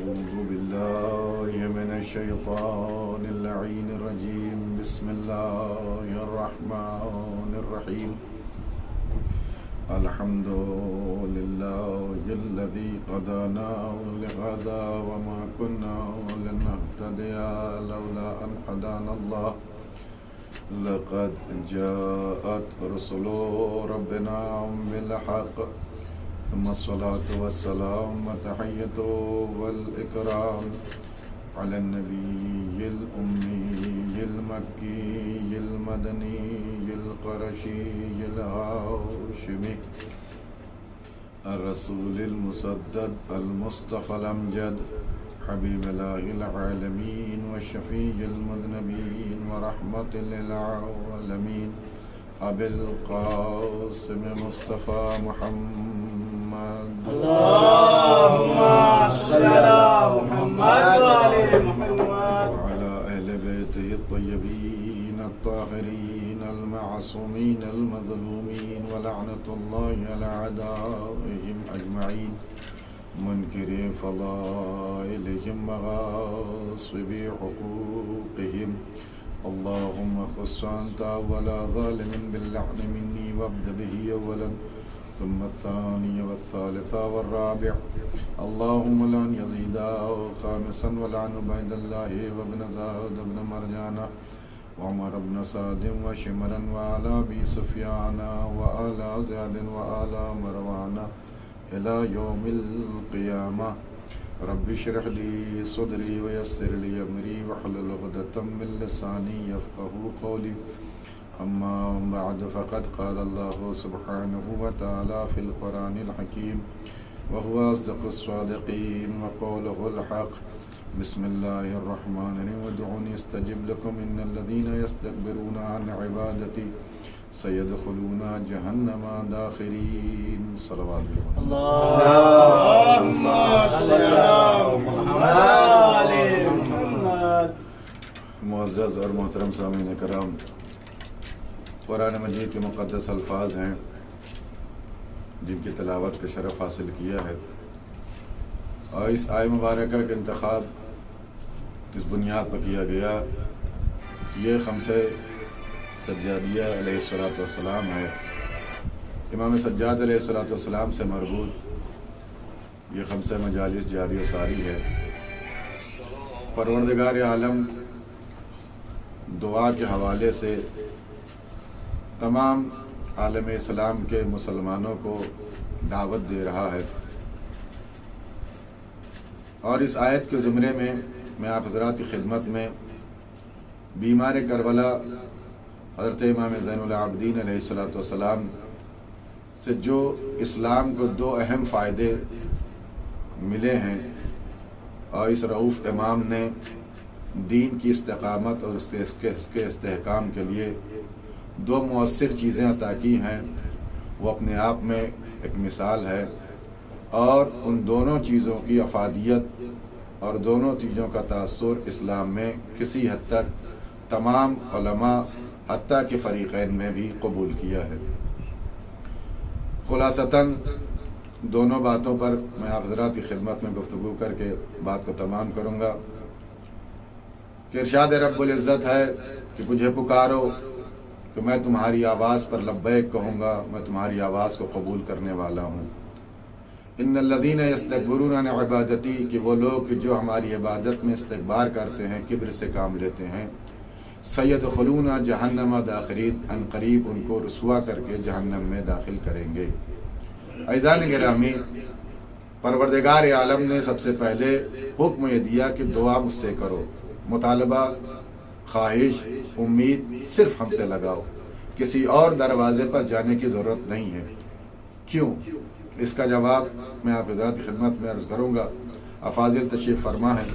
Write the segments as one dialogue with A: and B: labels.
A: أعوذ بالله من الشيطان اللعين الرجيم بسم الله الرحمن الرحيم الحمد لله الذي هدانا لهذا وما كنا لنهتدي لولا أن هدانا الله لقد جاءت رسل ربنا بالحق ثم الصلاة والسلام والتحية والإكرام على النبي الأمي المكي المدني القرشي الهاشمي الرسول المسدد المصطفى الأمجد حبيب الله العالمين والشفيع المذنبين ورحمة للعالمين أبي القاسم مصطفى محمد
B: اللهم صل على محمد وآل محمد
A: وعلى أهل بيته الطيبين الطاهرين المعصومين المظلومين ولعنة الله على أعدائهم أجمعين منكر فضائلهم وغاصب حقوقهم اللهم خص أنت ولا ظالم باللعن مني وابدأ به أولا ثم الثاني والثالث والرابع اللهم لعن يزيد خامسا ولعن عبيد الله وابن زاد بن مرجان وعمر بن سعد وشمرا وآل أبي سفيان وآل زياد وآل مروان إلى يوم القيامة رب اشرح لي صدري ويسر لي أمري واحلل عقدة من لساني يفقهوا قولي أما بعد فقد قال الله سبحانه وتعالى في القرآن الحكيم وهو أصدق الصادقين وقوله الحق بسم الله الرحمن الرحيم ادعوني استجب لكم إن الذين يستكبرون عن عبادتي سيدخلون جهنم داخرين صلوات
B: اللهم صل على محمد وآل محمد.
A: معزز اور محترم سامعین کرام، قرآن مجید کے مقدس الفاظ ہیں جن کی تلاوت کا شرف حاصل کیا ہے، اور اس آیہ مبارکہ کا انتخاب کس بنیاد پر کیا گیا؟ یہ خمسہ سجادیہ علیہ السلام ہے، امام سجاد علیہ السلام سے مربوط یہ خمسہ مجالس جاری و ساری ہے۔ پروردگار عالم دعا کے حوالے سے تمام عالم اسلام کے مسلمانوں کو دعوت دے رہا ہے، اور اس آیت کے زمرے میں میں آپ حضرات کی خدمت میں بیمار کربلا حضرت امام زین العابدین علیہ السلام سے جو اسلام کو دو اہم فائدے ملے ہیں، اور اس رؤوف امام نے دین کی استقامت اور اس کے استحکام کے لیے دو مؤثر چیزیں عطا کی ہیں، وہ اپنے آپ میں ایک مثال ہے، اور ان دونوں چیزوں کی افادیت اور دونوں چیزوں کا تاثر اسلام میں کسی حد تک تمام علماء حتیٰ کہ فریقین میں بھی قبول کیا ہے۔ خلاصتاً دونوں باتوں پر میں آپ حضرات کی خدمت میں گفتگو کر کے بات کو تمام کروں گا کہ ارشاد رب العزت ہے کہ مجھے پکارو کہ میں تمہاری آواز پر لبیک کہوں گا، میں تمہاری آواز کو قبول کرنے والا ہوں۔ ان الذین یستکبرون عن عبادتی، کہ وہ لوگ جو ہماری عبادت میں استکبار کرتے ہیں، کبر سے کام لیتے ہیں، سیدخلون جہنم داخرین، ان قریب ان کو رسوا کر کے جہنم میں داخل کریں گے۔ عزیزان گرامی، پروردگار عالم نے سب سے پہلے حکم یہ دیا کہ دعا مجھ سے کرو، مطالبہ، خواہش، امید صرف ہم سے لگاؤ، کسی اور دروازے پر جانے کی ضرورت نہیں ہے۔ کیوں؟ اس کا جواب میں آپ حضرات کی خدمت میں عرض کروں گا، افاضل تشریف فرما ہے۔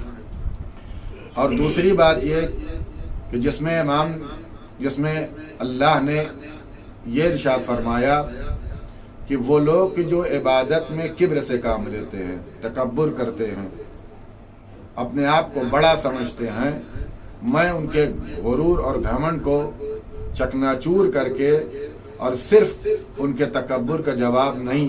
A: اور دوسری بات یہ کہ جس میں اللہ نے یہ ارشاد فرمایا کہ وہ لوگ جو عبادت میں کبر سے کام لیتے ہیں، تکبر کرتے ہیں، اپنے آپ کو بڑا سمجھتے ہیں، میں ان کے غرور اور گھمنڈ کو چکنا چور کر کے اور صرف ان کے تکبر کا جواب نہیں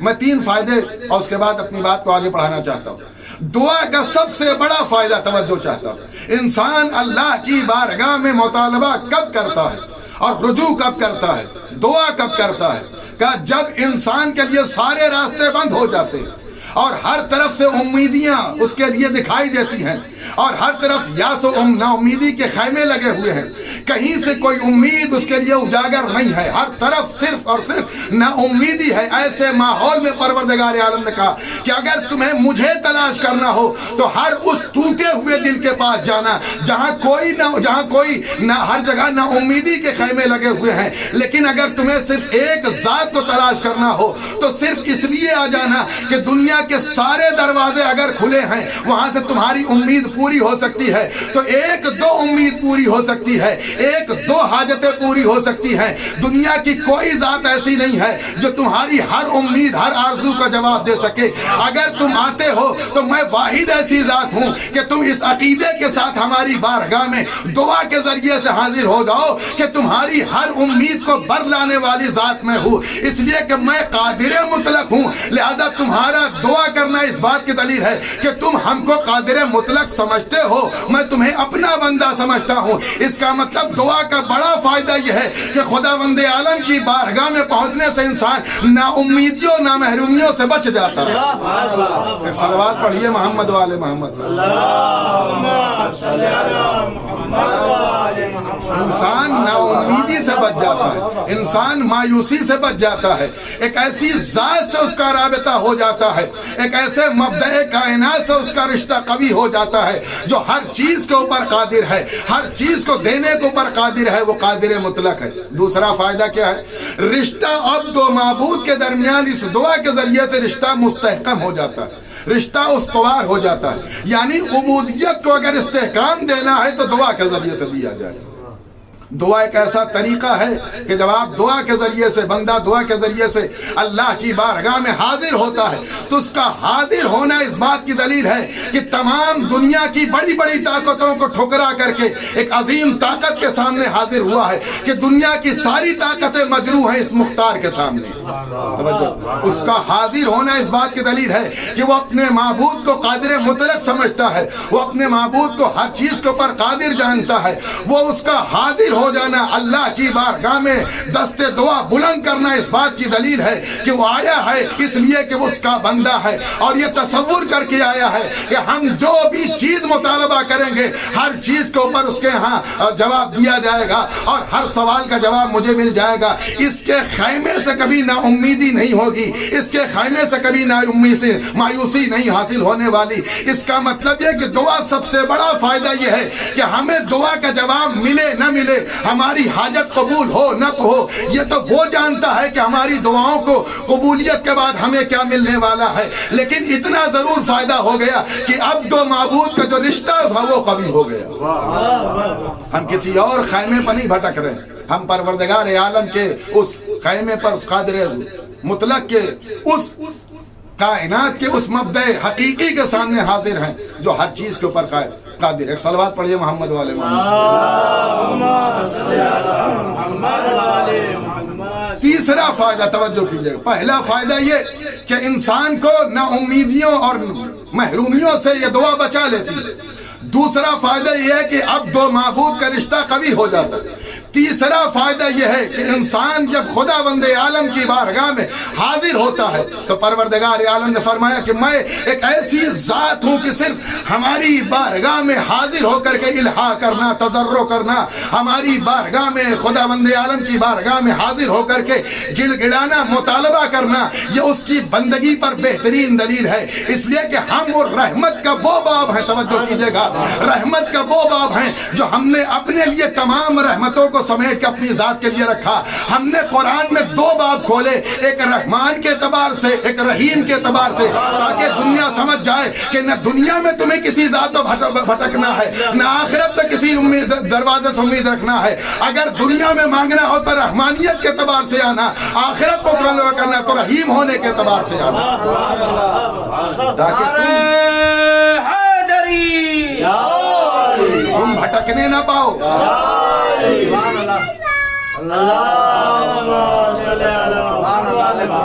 A: میں 3 فائدے اور اس کے بعد اپنی بات کو آگے بڑھانا چاہتا ہوں. دعا کا سب سے بڑا فائدہ توجہ چاہتا ہوں. انسان اللہ کی بارگاہ میں مطالبہ کب کرتا ہے اور رجوع کب کرتا ہے, دعا کب کرتا ہے؟ کہ جب انسان کے لیے سارے راستے بند ہو جاتے ہیں اور ہر طرف سے امیدیاں اس کے لیے دکھائی دیتی ہیں اور ہر طرف یاس و نا امیدی کے خیمے لگے ہوئے ہیں, کہیں سے کوئی امید اس کے لیے اجاگر نہیں ہے, ہر طرف صرف اور صرف نا امیدی ہے. ایسے ماحول میں پروردگار عالم نے کہا کہ اگر تمہیں مجھے تلاش کرنا ہو تو ہر اس ٹوٹے ہوئے دل کے پاس جانا جہاں کوئی نہ ہر جگہ نا امیدی کے خیمے لگے ہوئے ہیں. لیکن اگر تمہیں صرف ایک ذات کو تلاش کرنا ہو تو صرف اس لیے آ جانا کہ دنیا کے سارے دروازے اگر کھلے ہیں وہاں سے تمہاری امید پوری ہو سکتی ہے. تو 1-2 امید پوری ہو سکتی ہے, 1-2 حاجتیں پوری ہو سکتی ہیں. دنیا کی کوئی ذات ایسی نہیں ہے جو تمہاری ہر امید ہر آرزو کا جواب دے سکے. اگر تم آتے ہو تو میں واحد ایسی ذات ہوں کہ تم اس عقیدے کے ساتھ ہماری بارگاہ میں دعا کے ذریعے سے حاضر ہو جاؤ کہ تمہاری ہر امید کو بر لانے والی ذات میں ہوں, اس لیے کہ میں قادر مطلق ہوں. لہذا تمہارا دعا کرنا اس بات کی دلیل ہے کہ تم ہم کو قادر مطلق سمجھتے ہو, میں تمہیں اپنا بندہ سمجھتا ہوں. اس کا مطلب دعا کا بڑا فائدہ یہ ہے کہ خداوند عالم کی بارگاہ میں پہنچنے سے انسان نا امیدیوں نا محرومیوں سے بچ جاتا ہے. ایک صلوات پڑھیے محمد والے محمد. انسان نا امیدی سے بچ جاتا ہے, انسان مایوسی سے بچ جاتا ہے, ایک ایسی ذات سے اس کا رابطہ ہو جاتا ہے, ایک ایسے مبدأ کائنات سے اس کا رشتہ قوی ہو جاتا ہے جو ہر چیز کے اوپر قادر ہے, ہر چیز کو دینے کے اوپر قادر ہے, وہ قادر مطلق ہے. دوسرا فائدہ کیا ہے؟ رشتہ عبد و معبود کے درمیان اس دعا کے ذریعے سے رشتہ مستحکم ہو جاتا ہے, رشتہ استوار ہو جاتا ہے. یعنی عبودیت کو اگر استحکام دینا ہے تو دعا کے ذریعے سے دیا جائے. دعا ایک ایسا طریقہ ہے کہ جب آپ دعا کے ذریعے سے, بندہ دعا کے ذریعے سے اللہ کی بارگاہ میں حاضر ہوتا ہے تو اس کا حاضر ہونا اس بات کی دلیل ہے کہ تمام دنیا کی بڑی بڑی طاقتوں کو ٹھکرا کر کے ایک عظیم طاقت کے سامنے حاضر ہوا ہے کہ دنیا کی ساری طاقتیں مجروح ہیں اس مختار کے سامنے. اس کا حاضر ہونا اس بات کی دلیل ہے کہ وہ اپنے معبود کو قادر مطلق سمجھتا ہے, وہ اپنے معبود کو ہر چیز کے اوپر قادر جانتا ہے. وہ اس کا حاضر ہو جانا اللہ کی بارگاہ میں دست دعا بلند کرنا اس بات کی دلیل ہے کہ وہ آیا ہے اس لیے کہ وہ اس کا بندہ ہے, اور یہ تصور کر کے آیا ہے کہ ہم جو بھی چیز مطالبہ کریں گے ہر چیز کے اوپر اس کے ہاں جواب دیا جائے گا اور ہر سوال کا جواب مجھے مل جائے گا. اس کے خیمے سے کبھی نا امیدی نہیں ہوگی, اس کے خیمے سے کبھی نا مایوسی نہیں حاصل ہونے والی. اس کا مطلب یہ کہ دعا سب سے بڑا فائدہ یہ ہے کہ ہمیں دعا کا جواب ملے نہ ملے, ہماری حاجت قبول ہو نہ تو ہو, یہ تو وہ جانتا ہے کہ ہماری دعاؤں کو قبولیت کے بعد ہمیں کیا ملنے والا ہے. لیکن اتنا ضرور فائدہ ہو گیا کہ اب دو معبود کا جو رشتہ تھا وہ قوی ہو گیا. ہم کسی اور خیمے پر نہیں بھٹک رہے, ہم پروردگار عالم کے اس خیمے پر, اس قادر مطلق کے, اس کائنات کے اس مبدأ حقیقی کے سامنے حاضر ہیں جو ہر چیز کے اوپر قادر. ایک صلوات پڑھیے محمد والے محمد. تیسرا فائدہ توجہ کیجئے. پہلا فائدہ یہ کہ انسان کو نا امیدیوں اور محرومیوں سے یہ دعا بچا لیتی ہے. دوسرا فائدہ یہ ہے کہ اب دو معبود کا رشتہ قوی ہو جاتا ہے. تیسرا فائدہ یہ ہے کہ انسان جب خداوند عالم کی بارگاہ میں حاضر ہوتا ہے تو پروردگار عالم نے فرمایا کہ میں ایک ایسی ذات ہوں کہ صرف ہماری بارگاہ میں حاضر ہو کر کے الہا کرنا, تضرع کرنا, ہماری بارگاہ میں خداوند عالم کی بارگاہ میں حاضر ہو کر کے گڑ گڑانا, مطالبہ کرنا, یہ اس کی بندگی پر بہترین دلیل ہے. اس لیے کہ ہم اور رحمت کا وہ باب ہیں, توجہ کیجئے گا, رحمت کا وہ باب ہیں جو ہم نے اپنے لیے تمام رحمتوں کو سمیٹ کے اپنی ذات کے لیے رکھا. ہم نے قرآن میں 2 باب کھولے, ایک رحمان کے اعتبار سے, ایک رحیم کے اعتبار سے, تاکہ دنیا سمجھ جائے کہ نہ دنیا میں تمہیں کسی ذات پر بھٹکنا ہے, نہ آخرت میں کسی دروازے سے امید رکھنا ہے. اگر دنیا میں مانگنا ہو تو رحمانیت کے اعتبار سے آنا, آخرت کو طلب کرنا تو رحیم ہونے کے اعتبار سے آنا, تاکہ تم بھٹکنے نہ پاؤ.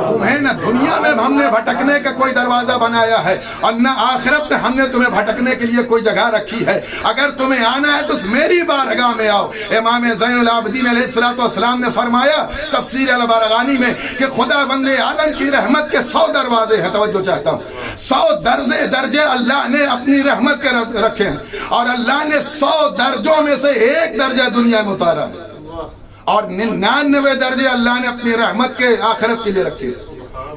A: تمہیں نہ دنیا میں ہم نے بھٹکنے کا کوئی دروازہ بنایا ہے اور نہ آخرت میں ہم نے تمہیں بھٹکنے کے لیے کوئی جگہ رکھی ہے. اگر تمہیں آنا ہے تو میری بارگاہ میں آؤ. امام زین العابدین علیہ السلام نے فرمایا تفسیر البرغانی میں کہ خدا بند عالم کی رحمت کے 100 دروازے ہیں. توجہ چاہتا ہوں, 100 درجے اللہ نے اپنی رحمت کے رکھے ہیں اور اللہ نے 100 درجوں میں سے 1 درجہ دنیا میں اتارا ہے اور 99 درجے اللہ نے اپنی رحمت کے آخرت کے لیے رکھے.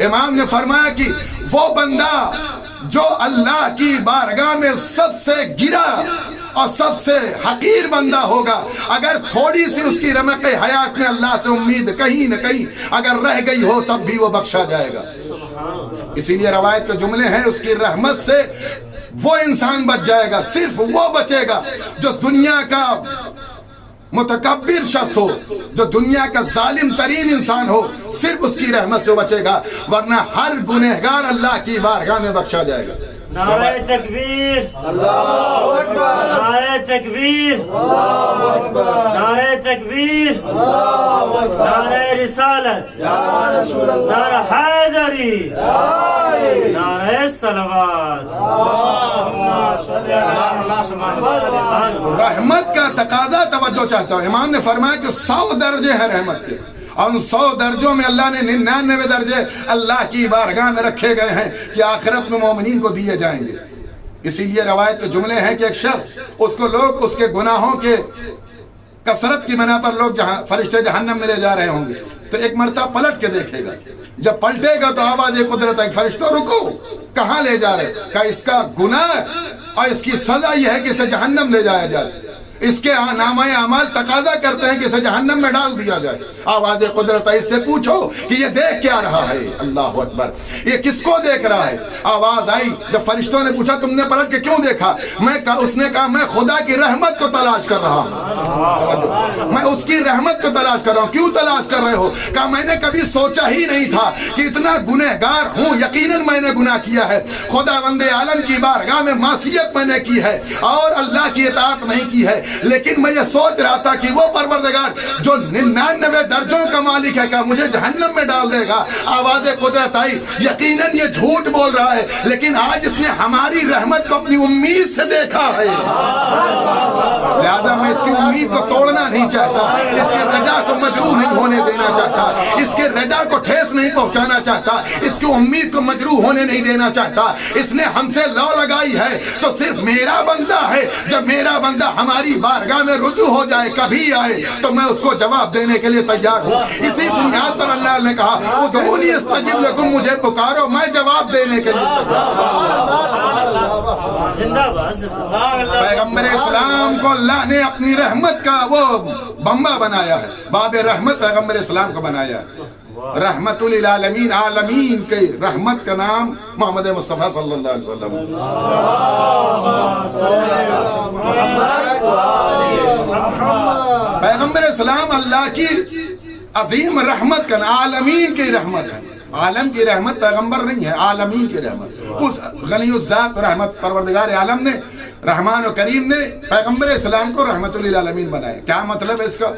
A: امام نے فرمایا کہ وہ بندہ جو اللہ کی بارگاہ میں سب سے گرا اور سب سے حقیر بندہ ہوگا, اگر تھوڑی سی اس کی رمق حیات میں اللہ سے امید کہیں نہ کہیں اگر رہ گئی ہو تب بھی وہ بخشا جائے گا. اسی لیے روایت کے جملے ہیں اس کی رحمت سے وہ انسان بچ جائے گا, صرف وہ بچے گا جو دنیا کا متکبر شخص ہو, جو دنیا کا ظالم ترین انسان ہو, صرف اس کی رحمت سے بچے گا, ورنہ ہر گنہگار اللہ کی بارگاہ میں بخشا جائے گا.
B: نعرہ تکبیر, اللہ اکبر, نعرہ تکبیر, اللہ اکبر, نعرہ تکبیر, اللہ اکبر, نعرہ رسالت, یا رسول اللہ, نعرہ حیدری, نعرہ صلوات,
A: رحمت کا تقاضا توجہ چاہتا ہوں. امام نے فرمایا کہ 100 درجے ہیں رحمت کے اور ان 100 درجوں میں اللہ نے 99 درجے اللہ کی بارگاہ میں رکھے گئے ہیں کہ آخرت میں مومنین کو دیے جائیں گے. اسی لیے روایت کے جملے ہیں کہ ایک شخص اس کو لوگ اس کے گناہوں کے کثرت کی بنا پر لوگ فرشتے جہنم میں لے جا رہے ہوں گے تو ایک مرتبہ پلٹ کے دیکھے گا. جب پلٹے گا تو آواز قدرت ہے, فرشتوں رکو, کہاں لے جا رہے؟ کہا اس کا گناہ اور اس کی سزا یہ ہے کہ اسے جہنم لے جایا جائے. اس کے نامہ اعمال تقاضا کرتے ہیں کہ اسے جہنم میں ڈال دیا جائے. آواز قدرت ہے, اس سے پوچھو کہ یہ دیکھ کیا رہا ہے. اللہ اکبر, یہ کس کو دیکھ رہا ہے؟ آواز آئی جب فرشتوں نے پوچھا تم نے پلٹ کے کیوں دیکھا؟ اس نے کہا میں خدا کی رحمت کو تلاش کر رہا ہوں, میں اس کی رحمت کو تلاش کر رہا ہوں. کیوں تلاش کر رہے ہو؟ کہا میں نے کبھی سوچا ہی نہیں تھا کہ اتنا گنہگار ہوں, یقیناً میں نے گناہ کیا ہے, خدا بند عالم کی بارگاہ میں معصیت میں نے کی ہے اور اللہ کی اطاعت نہیں کی ہے, لیکن میں یہ سوچ رہا تھا کہ وہ پروردگار جو 99 درجوں کا مالک ہے, کہا مجھے جہنم میں ڈال دے گا. آواز قدرت آئی یقیناً یہ جھوٹ بول رہا ہے, لیکن آج اس نے ہماری رحمت کو اپنی امید سے دیکھا ہے, لہذا میں اس کی امید کو توڑنا نہیں چاہتا, اس کے رجا کو مجروح نہیں ہونے دینا چاہتا, اس کے رجا کو ٹھیس نہیں پہنچانا چاہتا, اس کی امید کو مجروح ہونے نہیں دینا چاہتا. اس نے ہم سے لو لگائی ہے تو صرف میرا بندہ ہے, جب میرا بندہ ہماری بارگاہ میں رجوع ہو جائے کبھی آئے تو میں اس کو جواب دینے کے لیے تیار ہوں. اسی بنیاد پر اللہ نے کہا ادعونی استجب لکم, مجھے پکارو میں جواب دینے کے لیے پیغمبر اسلام کو اللہ نے اپنی رحمت کا وہ بمبا بنایا ہے, باب رحمت پیغمبر اسلام کو بنایا ہے. رحمت للعالمین, عالمین کے رحمت کا نام محمد مصطفیٰ صلی اللہ علیہ وسلم. پیغمبر اسلام اللہ کی عظیم رحمت کا نام, عالمین کی رحمت ہے. عالم کی رحمت پیغمبر نہیں ہے, عالمین کی رحمت. اس غنی الذات رحمت پروردگار عالم نے, رحمان و کریم نے پیغمبر اسلام کو رحمت للعالمین بنایا. کیا مطلب ہے اس کا؟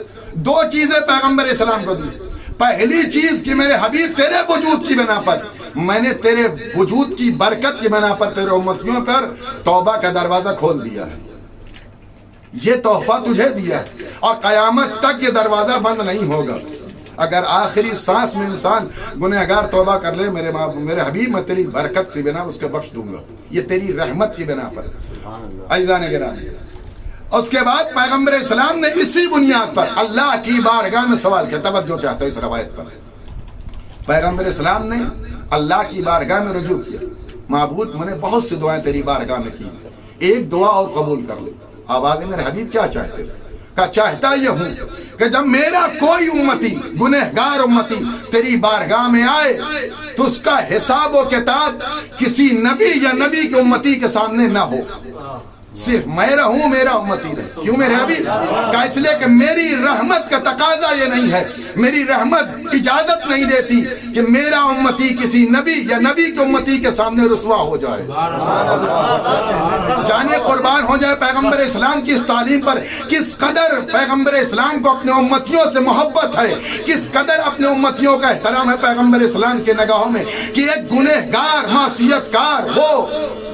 A: 2 چیزیں پیغمبر اسلام کو دی. پہلی چیز کہ میرے حبیب تیرے وجود کی بنا پر, میں نے تیرے وجود کی برکت کی بنا پر تیرے امتیوں پر توبہ کا دروازہ کھول دیا ہے. یہ تحفہ تجھے دیا ہے اور قیامت تک یہ دروازہ بند نہیں ہوگا. اگر آخری سانس میں انسان گنہگار توبہ کر لے, میرے حبیب میں تیری برکت کی بنا اس کو بخش دوں گا, یہ تیری رحمت کی بنا پر. عزیزان گرامی, اس کے بعد پیغمبر اسلام نے اسی بنیاد پر اللہ کی بارگاہ میں سوال کیا. توجہ چاہتا ہوں اس روایت پر. پیغمبر اسلام نے اللہ کی بارگاہ میں رجوع کیا, معبود میں نے بہت سی دعائیں تیری بارگاہ میں کی, ایک دعا اور قبول کر لے. آواز میرے حبیب کیا چاہتے ہیں؟ کہ چاہتا یہ ہوں کہ جب میرا کوئی امتی, گنہگار امتی تیری بارگاہ میں آئے تو اس کا حساب و کتاب کسی نبی یا نبی کے امتی کے سامنے نہ ہو.
C: صرف میں رہوں میرا امتی رہے. کیوں میرے حبیب؟ کہا اس لیے کہ میری رحمت کا تقاضا یہ نہیں ہے, میری رحمت اجازت نہیں دیتی کہ میرا امتی کسی نبی یا نبی کے امتی کے سامنے رسوا ہو جائے. جانے قربان ہو جائے پیغمبر اسلام کی اس تعلیم پر, کس قدر پیغمبر اسلام کو اپنے امتیوں سے محبت ہے, کس قدر اپنے امتیوں کا احترام ہے پیغمبر اسلام کے نگاہوں میں, کہ ایک گنہگار معصیت کار, وہ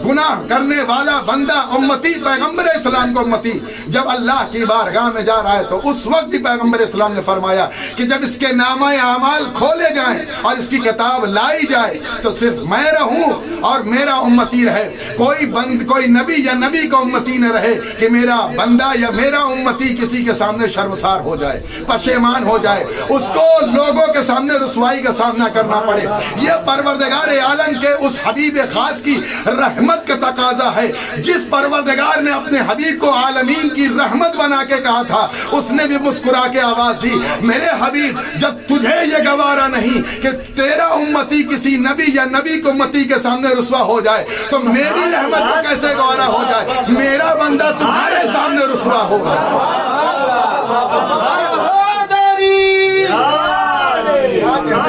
C: گناہ کرنے والا بندہ امتی پیغمبر اسلام کو امتی جب اللہ کی بارگاہ میں جا رہا ہے تو اس وقت ہی پیغمبر اسلام نے فرمایا کہ جب اس کے نامہ اعمال کھولے جائیں اور اس کی کتاب لائی جائے تو صرف میں رہوں اور میرا امتی رہے, کوئی نبی یا نبی کا امتی نہ رہے کہ میرا بندہ یا میرا امتی کسی کے سامنے شرمسار ہو جائے, پشیمان ہو جائے, اس کو لوگوں کے سامنے رسوائی کا سامنا کرنا پڑے. یہ پروردگار عالم کے اس حبیب خاص کی رحمت کا تقاضا ہے. جس پروردگار نے اپنے حبیب کو عالمین کی رحمت بنا کے کہا تھا, اس نے بھی مسکرا کے آواز دی, میرے حبیب جب تجھے یہ گوارا نہیں کہ تیرا امتی کسی نبی یا نبی کو امتی کے سامنے رسوا ہو جائے تو میری رحمت کو کیسے گوارا ہو جائے, میرا بندہ تمہارے سامنے رسوا ہوگا.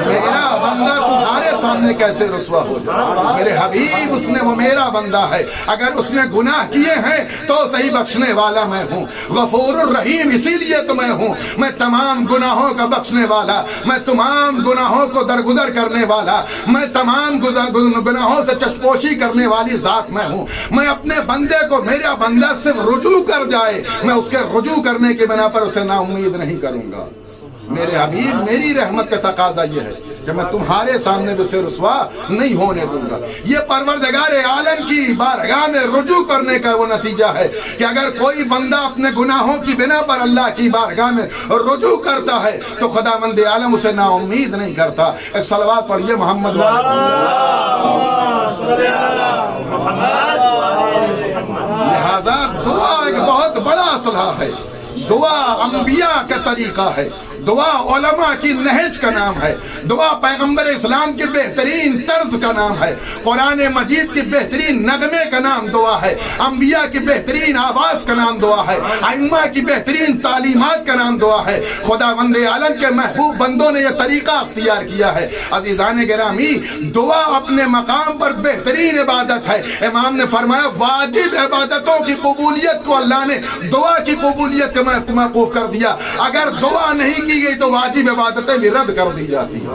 C: میرا بندہ تمہارے سامنے کیسے رسوا ہو جائے. میرے حبیب اس نے وہ میرا بندہ ہے, اگر اس نے گناہ کیے ہیں تو صحیح بخشنے والا میں ہوں, غفور الرحیم اسی لیے تو میں ہوں, میں تمام گناہوں کا بخشنے والا, میں تمام گناہوں کو درگزر کرنے والا, میں تمام گناہوں سے چشپوشی کرنے والی ذات میں ہوں. میں اپنے بندے کو, میرا بندہ صرف رجوع کر جائے, میں اس کے رجوع کرنے کی بنا پر اسے نا امید نہیں کروں گا. میرے حبیب میری رحمت کا تقاضا یہ ہے کہ میں تمہارے سامنے اسے رسوا نہیں ہونے دوں گا. یہ پروردگار عالم کی بارگاہ میں رجوع کرنے کا وہ نتیجہ ہے کہ اگر کوئی بندہ اپنے گناہوں کی بنا پر اللہ کی بارگاہ میں رجوع کرتا ہے تو خداوند عالم اسے نا امید نہیں کرتا. ایک صلوات پڑھیے محمد. لہذا دعا ایک بہت بڑا اسلحہ ہے, دعا انبیاء کا طریقہ ہے, دعا علماء کی نہج کا نام ہے, دعا پیغمبر اسلام کی بہترین طرز کا نام ہے, قرآن مجید کی بہترین نغمے کا نام دعا ہے, انبیاء کی بہترین آواز کا نام دعا ہے, ائمہ کی بہترین تعلیمات کا نام دعا ہے. خداوند عالم کے محبوب بندوں نے یہ طریقہ اختیار کیا ہے. عزیزان گرامی, دعا اپنے مقام پر بہترین عبادت ہے. امام نے فرمایا واجب عبادتوں کی قبولیت کو اللہ نے دعا کی قبولیت کا موقوف کر دیا. اگر دعا نہیں کی گئی تو واجب عبادتیں بھی رد کر دی جاتی ہیں.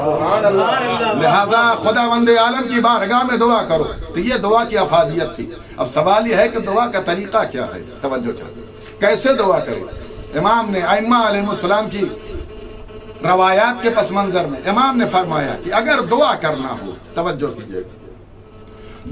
C: لہذا خداوند عالم کی بارگاہ میں دعا کرو. تو یہ دعا کی افادیت تھی. اب سوال یہ ہے کہ دعا کا طریقہ کیا ہے, توجہ چاہتے کیسے دعا کرے. امام نے ائمہ علیہ السلام کی روایات کے پس منظر میں امام نے فرمایا کہ اگر دعا کرنا ہو, توجہ کیجئے,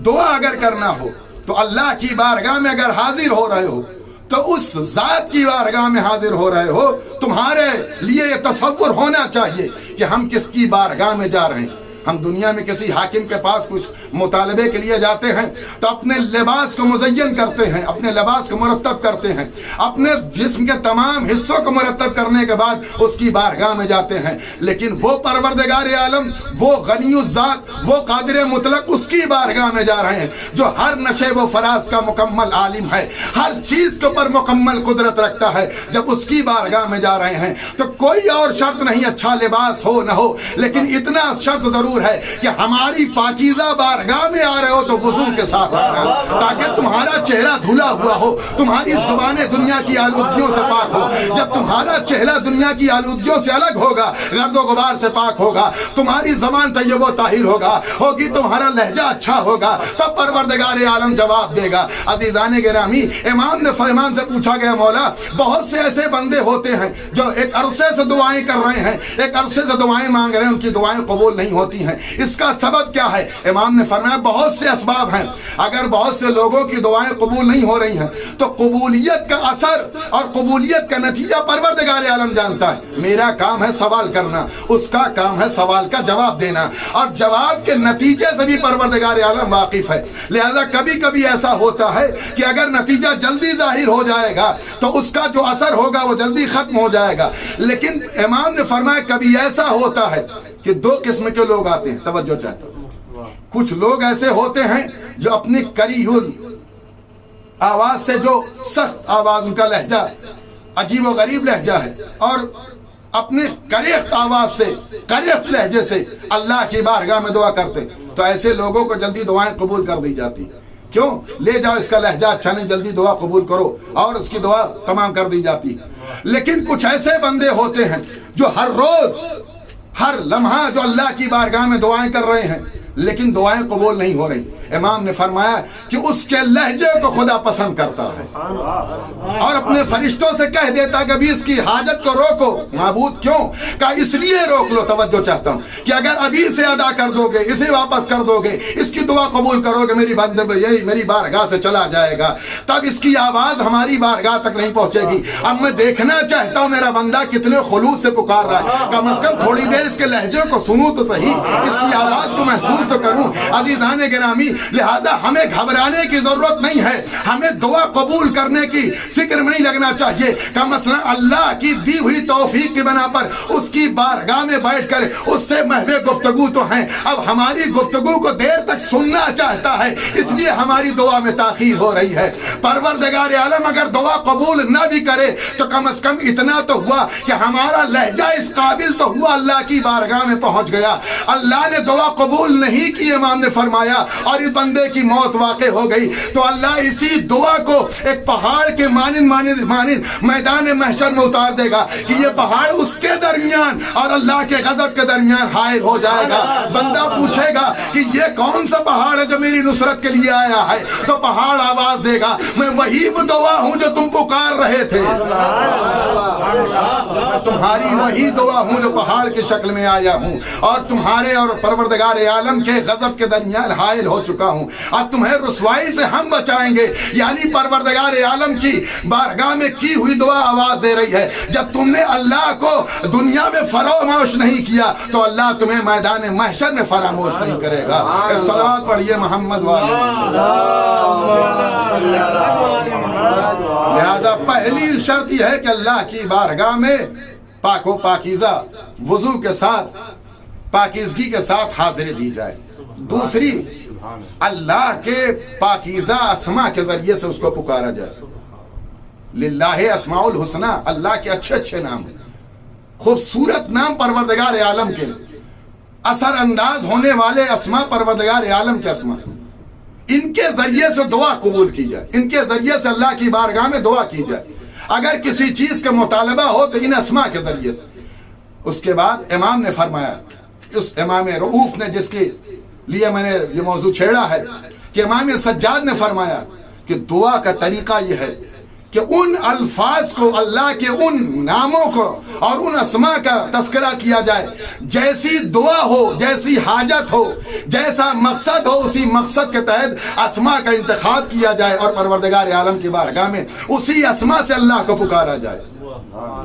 C: دعا اگر کرنا ہو تو اللہ کی بارگاہ میں اگر حاضر ہو رہے ہو تو اس ذات کی بارگاہ میں حاضر ہو رہے ہو, تمہارے لیے یہ تصور ہونا چاہیے کہ ہم کس کی بارگاہ میں جا رہے ہیں. ہم دنیا میں کسی حاکم کے پاس کچھ مطالبے کے لیے جاتے ہیں تو اپنے لباس کو مزین کرتے ہیں, اپنے لباس کو مرتب کرتے ہیں, اپنے جسم کے تمام حصوں کو مرتب کرنے کے بعد اس کی بارگاہ میں جاتے ہیں. لیکن وہ پروردگار عالم, وہ غنی الذات, وہ قادر مطلق, اس کی بارگاہ میں جا رہے ہیں جو ہر نشیب و فراز کا مکمل عالم ہے, ہر چیز کے اوپر مکمل قدرت رکھتا ہے. جب اس کی بارگاہ میں جا رہے ہیں تو کوئی اور شرط نہیں اچھا لباس ہو نہ ہو, لیکن اتنا شرط ضرور ہے کہ ہماری پاکیزہ بارگاہ میں آ رہے ہو تو وضو کے ساتھ آنا, تاکہ تمہارا چہرہ دھلا ہوا ہو, تمہاری زبانیں دنیا کی آلودگیوں سے پاک ہو. جب تمہارا چہرہ دنیا کی آلودگیوں سے الگ ہوگا, گرد و غبار سے پاک ہوگا, تمہاری زبان طیب و طاہر ہوگی, تمہارا لہجہ اچھا ہوگا, تب پروردگار عالم جواب دے گا. عزیزان گرامی, امام نے فرمان سے پوچھا گیا مولا بہت سے ایسے بندے ہوتے ہیں جو ایک عرصے سے دعائیں کر رہے ہیں, ایک عرصے سے دعائیں مانگ رہے ہیں, ان کی دعائیں قبول نہیں ہوتی ہیں, اس کا سبب کیا ہے؟ امام نے فرمایا بہت سے اسباب ہیں. اگر بہت سے لوگوں کی دعائیں قبول نہیں ہو رہی ہیں تو قبولیت کا اثر اور قبولیت کا نتیجہ پروردگار عالم جانتا ہے. میرا کام ہے سوال کرنا, اس کا کام ہے سوال کا جواب دینا, اور جواب کے نتیجے سے بھی پروردگار عالم واقف ہے. لہذا کبھی کبھی ایسا ہوتا ہے کہ اگر نتیجہ جلدی ظاہر ہو جائے گا تو اس کا جو اثر ہوگا وہ جلدی ختم ہو جائے گا. لیکن امام نے فرمایا کبھی ایسا ہوتا ہے کہ دو قسم کے لوگ آتے ہیں. توجہ چاہتا ہوں, کچھ لوگ ایسے ہوتے ہیں جو اپنی کریہ آواز سے جو سخت آواز، ان کا لہجہ عجیب و غریب لہجہ ہے، اور اپنے کریخت آواز سے، کریخت لہجے سے اللہ کی بارگاہ میں دعا کرتے، تو ایسے لوگوں کو جلدی دعائیں قبول کر دی جاتی. کیوں؟ لے جاؤ اس کا لہجہ اچھا نہیں، جلدی دعا قبول کرو، اور اس کی دعا تمام کر دی جاتی. لیکن کچھ ایسے بندے ہوتے ہیں جو ہر روز ہر لمحہ جو اللہ کی بارگاہ میں دعائیں کر رہے ہیں، لیکن دعائیں قبول نہیں ہو رہی. امام نے فرمایا کہ اس کے لہجے کو خدا پسند کرتا ہے، اور اپنے فرشتوں سے کہہ دیتا کہ ابھی اس کی حاجت کو روکو. معبود کیوں؟ کہ اس لیے روک لو، توجہ چاہتا ہوں کہ اگر ابھی سے ادا کر دو گے، اسے واپس کر دو گے، اس کی دعا قبول کرو گے، میری بارگاہ سے چلا جائے گا، تب اس کی آواز ہماری بارگاہ تک نہیں پہنچے گی. اب میں دیکھنا چاہتا ہوں میرا بندہ کتنے خلوص سے پکار رہا ہے، کم از کم تھوڑی دیر اس کے لہجے کو سنوں تو صحیح، اس کی آواز کو محسوس تو کروں. عزیزان گرامی، لہذا ہمیں گھبرانے کی ضرورت نہیں ہے، ہمیں دعا قبول کرنے کی فکر میں نہیں لگنا چاہیے کہ مثلا اللہ کی دی ہوئی توفیق کی بنا پر اس کی بارگاہ میں بیٹھ کر اس سے محو گفتگو تو ہیں، اب ہماری گفتگو کو دیر تک سننا چاہتا ہے، اس لیے ہماری دعا میں تاخیر ہو رہی ہے. پروردگار عالم اگر دعا قبول نہ بھی کرے تو کم از کم اتنا تو ہوا کہ ہمارا لہجہ اس قابل تو ہوا، اللہ کی بارگاہ میں پہنچ گیا. اللہ نے دعا قبول نہیں کی، امام نے فرمایا، اور اس بندے کی موت واقع ہو گئی، تو اللہ اسی دعا کو ایک پہاڑ کے مانند میدان محشر میں اتار دے گا کہ یہ پہاڑ اس کے درمیان اور اللہ کے غضب کے درمیان حائل ہو جائے گا. بندہ پوچھے گا کہ یہ کون سا پہاڑ ہے جو میری نصرت کے لیے آیا ہے، تو پہاڑ آواز دے گا، میں وہی دعا ہوں جو تم پکار رہے تھے، میں تمہاری وہی دعا ہوں جو پہاڑ کی شکل میں آیا ہوں، اور تمہارے اور پروردگار عالم کے غضب کے درمیان حائل ہو چکا ہوں. اب تمہیں رسوائی سے ہم بچائیں گے، یعنی پروردگار عالم کی بارگاہ میں کی ہوئی دعا آواز دے رہی ہے. جب تم نے اللہ کو دنیا میں فراموش نہیں کیا تو اللہ تمہیں میدان محشر میں فراموش نہیں کرے گا. ایک صلوات پڑھیے محمد والے. لہذا پہلی شرط یہ ہے کہ اللہ کی بارگاہ میں پاک و پاکیزہ وضو کے ساتھ، پاکیزگی کے ساتھ حاضری دی جائے. دوسری، اللہ کے پاکیزہ اسماء کے ذریعے سے اس کو پکارا جائے. للہ اسماء الحسنی، اللہ کے اچھے اچھے نام، خوبصورت نام پروردگار عالم کے، اثر انداز ہونے والے اسماء پروردگار عالم کے اسماء، ان کے ذریعے سے دعا قبول کی جائے، ان کے ذریعے سے اللہ کی بارگاہ میں دعا کی جائے. اگر کسی چیز کا مطالبہ ہو تو ان اسماء کے ذریعے سے. اس کے بعد امام نے فرمایا، اس امام رؤوف نے جس کے لیے میں نے یہ موضوع چھیڑا ہے، کہ امام سجاد نے فرمایا کہ دعا کا طریقہ یہ ہے کہ ان الفاظ کو، اللہ کے ان ناموں کو اور ان اسماء کا تذکرہ کیا جائے، جیسی دعا ہو، جیسی حاجت ہو، جیسا مقصد ہو، اسی مقصد کے تحت اسماء کا انتخاب کیا جائے، اور پروردگار عالم کی بارگاہ میں اسی اسماء سے اللہ کو پکارا جائے.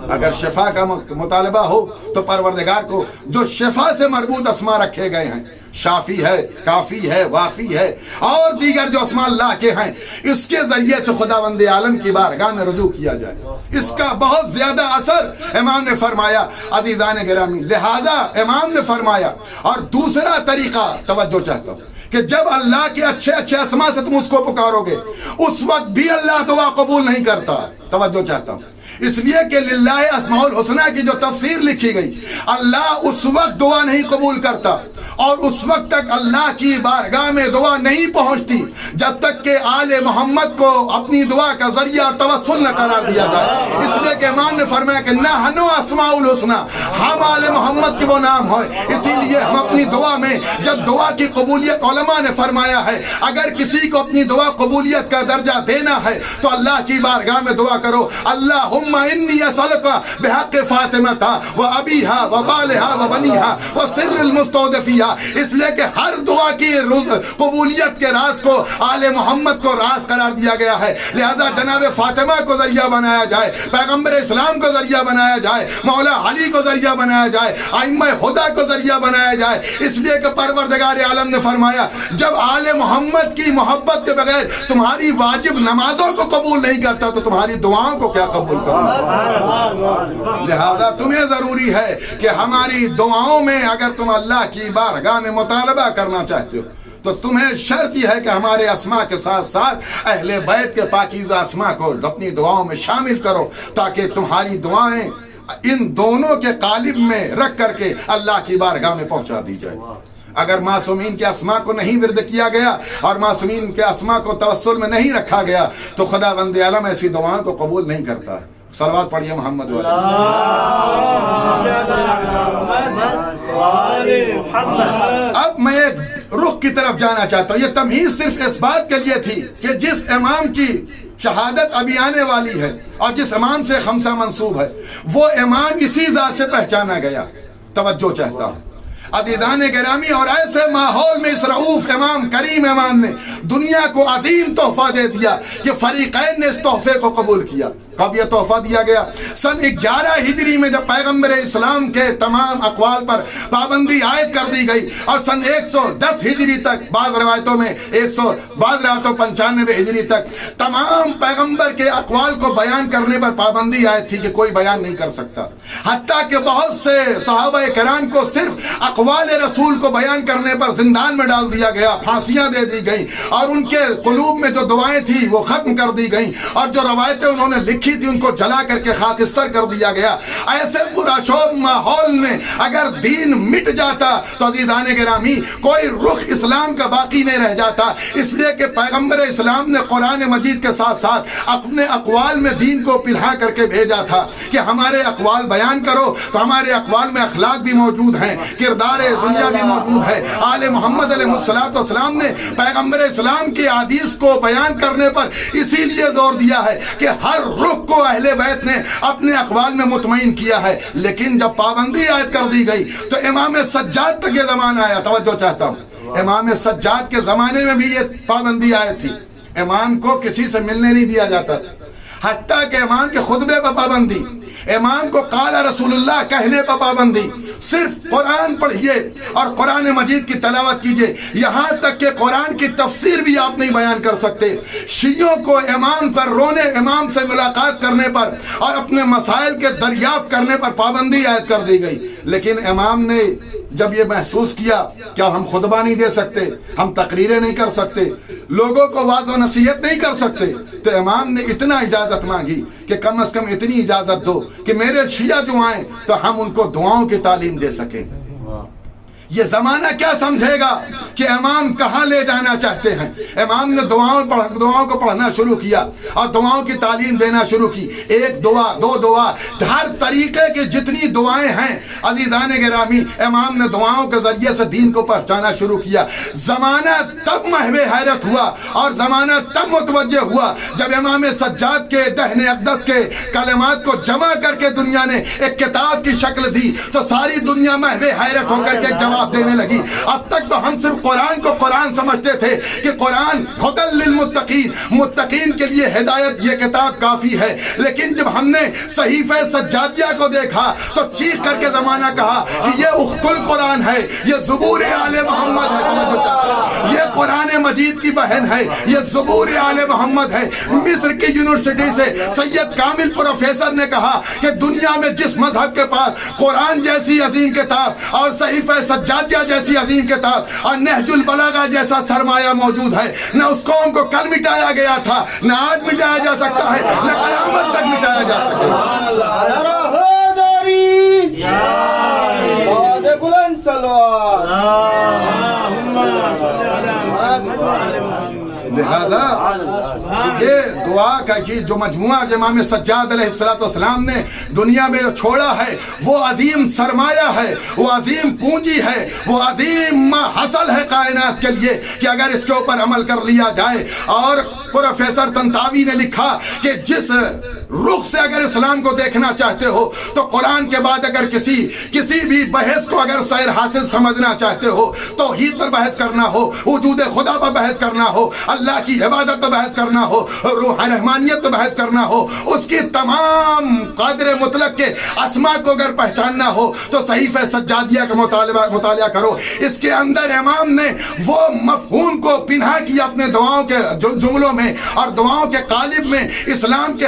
C: اگر شفا کا مطالبہ ہو تو پروردگار کو جو شفا سے مربوط اسماء رکھے گئے ہیں، شافی ہے، کافی ہے، وافی ہے، اور دیگر جو اسماء اللہ کے ہیں، اس کے ذریعے سے خداوند عالم کی بارگاہ میں رجوع کیا جائے. اس کا بہت زیادہ اثر امام نے فرمایا. عزیزان گرامی، لہذا امام نے فرمایا. اور دوسرا طریقہ توجہ چاہتا ہوں کہ جب اللہ کے اچھے اچھے اسماء سے تم اس کو پکارو گے، اس وقت بھی اللہ دعا قبول نہیں کرتا. توجہ چاہتا ہوں اس لیے کہ للہ اسماء الحسنی کی جو تفسیر لکھی گئی، اللہ اس وقت دعا نہیں قبول کرتا، اور اس وقت تک اللہ کی بارگاہ میں دعا نہیں پہنچتی جب تک کہ آل محمد کو اپنی دعا کا ذریعہ اور توسل نہ قرار دیا جائے. اس لیے کہ امام نے فرمایا کہ نحن اسماء الحسنی، ہم آل محمد کے وہ نام ہوئے، اسی لیے ہم اپنی دعا میں جب دعا کی قبولیت، علماء نے فرمایا ہے اگر کسی کو اپنی دعا قبولیت کا درجہ دینا ہے تو اللہ کی بارگاہ میں دعا کرو، اللہم انی اسألک بحق فاطمہ و ابیہا و بالہا و بنیہا و سر المستودفیہ. اس لیے کہ ہر دعا کی قبولیت کے راز کو آل محمد کو راز قرار دیا گیا ہے. لہذا جناب فاطمہ کو ذریعہ بنایا جائے، پیغمبر اسلام کو ذریعہ بنایا جائے، مولا علی کو ذریعہ بنایا جائے، ائمہ ہدی کو ذریعہ بنایا جائے. اس لیے کہ پروردگار عالم نے فرمایا جب آل محمد کی محبت کے بغیر تمہاری واجب نمازوں کو قبول نہیں کرتا تو تمہاری دعاؤں کو کیا قبول کروں. لہذا تمہیں ضروری ہے کہ ہماری دعاؤں میں اگر تم اللہ کی بارگاہ میں مطالبہ کرنا چاہتے ہو تو تمہیں شرط یہ ہے کہ ہمارے اسما کے ساتھ ساتھ اہل بیت کے پاکیزہ اسما کو اپنی دعاؤں میں شامل کرو، تاکہ تمہاری دعائیں ان دونوں کے قالب میں رکھ کر کے اللہ کی بارگاہ میں پہنچا دی جائے۔ اگر معصومین کے اسما کو نہیں ورد کیا گیا اور معصومین کے اسما کو توسل میں نہیں رکھا گیا تو خدا بند عالم ایسی دعاؤں کو قبول نہیں کرتا ہے۔ صلوات پڑھیے محمد والے۔ اب میں ایک رخ کی طرف جانا چاہتا ہوں۔ یہ تمہید صرف اس بات کے لیے تھی کہ جس امام کی شہادت ابھی آنے والی ہے اور جس امام سے خمسہ منسوب ہے، وہ امام اسی ذات سے پہچانا گیا۔ توجہ چاہتا ہوں عزیزان گرامی، اور ایسے ماحول میں اس رؤوف امام، کریم امام نے دنیا کو عظیم تحفہ دے دیا کہ فریقین نے اس تحفے کو قبول کیا۔ کب یہ تحفہ دیا گیا؟ سن 11 ہجری میں جب پیغمبر اسلام کے تمام اقوال پر پابندی عائد کر دی گئی، اور سن 110 ہجری تک، بعض روایتوں میں 95 ہجری تک تمام پیغمبر کے اقوال کو بیان کرنے پر پابندی عائد تھی کہ کوئی بیان نہیں کر سکتا۔ حتیٰ کہ بہت سے صحابہ کرام کو صرف اقوال رسول کو بیان کرنے پر زندان میں ڈال دیا گیا، پھانسیاں دے دی گئیں، اور ان کے قلوب میں جو دعائیں تھیں وہ ختم کر دی گئیں، اور جو روایتیں انہوں نے لکھی تھی ان کو جلا کر کے خاکستر کر دیا گیا۔ ایسے پراشوب ماحول میں اگر دین مٹ جاتا تو عزیزان گرامی کوئی رخ اسلام کا باقی نہیں رہ جاتا، اس لیے کہ پیغمبر اسلام نے قرآن مجید کے ساتھ ساتھ اپنے اقوال میں دین کو پلہا کر کے بھیجا تھا کہ ہمارے اقوال بیان کرو۔ تو ہمارے اقوال میں اخلاق بھی موجود ہیں، کردار دنیا بھی موجود ہے۔ آل محمد علیہ السلام نے پیغمبر اسلام کی احادیث کو بیان کرنے پر اسی لیے زور دیا ہے کہ ہر رخ کو اہل بیت نے اپنے اقوال میں مطمئن کیا ہے۔ لیکن جب پابندی عائد کر دی گئی تو امام سجاد تک یہ زمانہ آیا۔ توجہ چاہتا ہوں، امام سجاد کے زمانے میں بھی یہ پابندی عائد تھی، امام کو کسی سے ملنے نہیں دیا جاتا تھا، حتیٰ کہ امام کے خطبے پر پابندی، امام کو قال رسول اللہ کہنے پر پابندی، صرف قرآن پڑھیے اور قرآن مجید کی تلاوت کیجئے، یہاں تک کہ قرآن کی تفسیر بھی آپ نہیں بیان کر سکتے۔ شیعوں کو امام پر رونے، امام سے ملاقات کرنے پر اور اپنے مسائل کے دریافت کرنے پر پابندی عائد کر دی گئی۔ لیکن امام نے جب یہ محسوس کیا کہ ہم خطبہ نہیں دے سکتے، ہم تقریریں نہیں کر سکتے، لوگوں کو واعظ و نصیحت نہیں کر سکتے، تو امام نے اتنا اجازت مانگی کہ کم از کم اتنی اجازت دو کہ میرے شیعہ جو آئیں تو ہم ان کو دعاؤں کی تعلیم دے سکیں۔ یہ زمانہ کیا سمجھے گا کہ امام کہاں لے جانا چاہتے ہیں؟ امام نے دعاؤں کو پڑھنا شروع کیا اور دعاؤں کی تعلیم دینا شروع کی۔ ایک دعا، دو دعا، ہر طریقے کی جتنی دعائیں ہیں عزیزان گرامی، امام نے دعاؤں کے ذریعے سے دین کو پہنچانا شروع کیا۔ زمانہ تب محو حیرت ہوا اور زمانہ تب متوجہ ہوا جب امام سجاد کے دہن اقدس کے کلمات کو جمع کر کے دنیا نے ایک کتاب کی شکل دی تو ساری دنیا محو حیرت ہو کر کے جواب دینے لگی۔ اب تک تو ہم صرف قرآن کو قرآن سمجھتے تھے کہ قرآن ہدی للمتقین، متقین کے لیے ہدایت، یہ کتاب کافی ہے، لیکن جب ہم نے صحیفہ سجادیہ کو دیکھا تو چیخ کر کے زمانہ کہا کہ یہ اخت القرآن ہے، یہ زبور آل محمد ہے، یہ قرآن مجید کی بہن ہے، یہ زبور آل محمد ہے۔ مصر کی یونیورسٹی سے سید کامل پروفیسر نے کہا کہ دنیا میں جس مذہب کے پاس قرآن جیسی عظیم کتاب اور صحیفہ سجادیہ جیسی عظیم کتاب اور نہج البلاغہ جیسا سرمایہ موجود ہے، نہ اس قوم کو کل مٹایا گیا تھا، نہ آج مٹایا جا سکتا ہے، نہ قیامت تک مٹایا جا سکے۔ لہذا یہ دعا کا جو مجموعہ امام سجاد علیہ السلام نے دنیا میں چھوڑا ہے وہ عظیم سرمایہ ہے، وہ عظیم پونجی ہے، وہ عظیم حاصل ہے کائنات کے لیے کہ اگر اس کے اوپر عمل کر لیا جائے۔ اور پروفیسر طنطاوی نے لکھا کہ جس رخ سے اگر اسلام کو دیکھنا چاہتے ہو تو قرآن کے بعد اگر کسی بھی بحث کو اگر سیر حاصل سمجھنا چاہتے ہو، توحید پر بحث کرنا ہو، وجود خدا پر بحث کرنا ہو، اللہ کی عبادت پر بحث کرنا ہو، روح رحمانیت پر بحث کرنا ہو، اس کی تمام قادر مطلق کے اسماء کو اگر پہچاننا ہو تو صحیفہ سجادیہ کا مطالعہ کرو۔ اس کے اندر امام نے وہ مفہوم کو پنہا کیا اپنے دعاؤں کے جملوں میں اور دعاؤں کے قالب میں، اسلام کے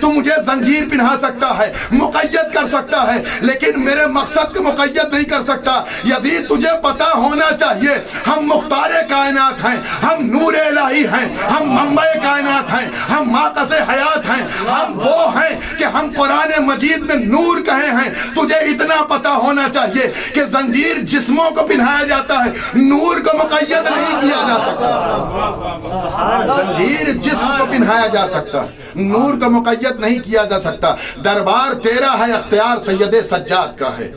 C: تو مجھے زنجیر پہنا سکتا ہے، مقید کر سکتا ہے، لیکن میرے مقصد کو مقید نہیں کر سکتا۔ یزید تجھے پتا ہونا چاہیے ہم مختار کائنات ہیں، ہم نور الہی ہیں، ہم منبع کائنات ہیں، ہم ماقص حیات ہیں، ہم وہ ہیں کہ ہم قرآن مجید میں نور کہے ہیں۔ تجھے اتنا پتا ہونا چاہیے کہ زنجیر جسموں کو پہنایا جاتا ہے، نور کو مقید نہیں کیا جا سکتا۔ زنجیر جسم کو پہنایا جا سکتا، نور کو مقید نہیں کیا جا سکتا۔ دربار تیرا ہے، اختیار سید سجاد کا ہے،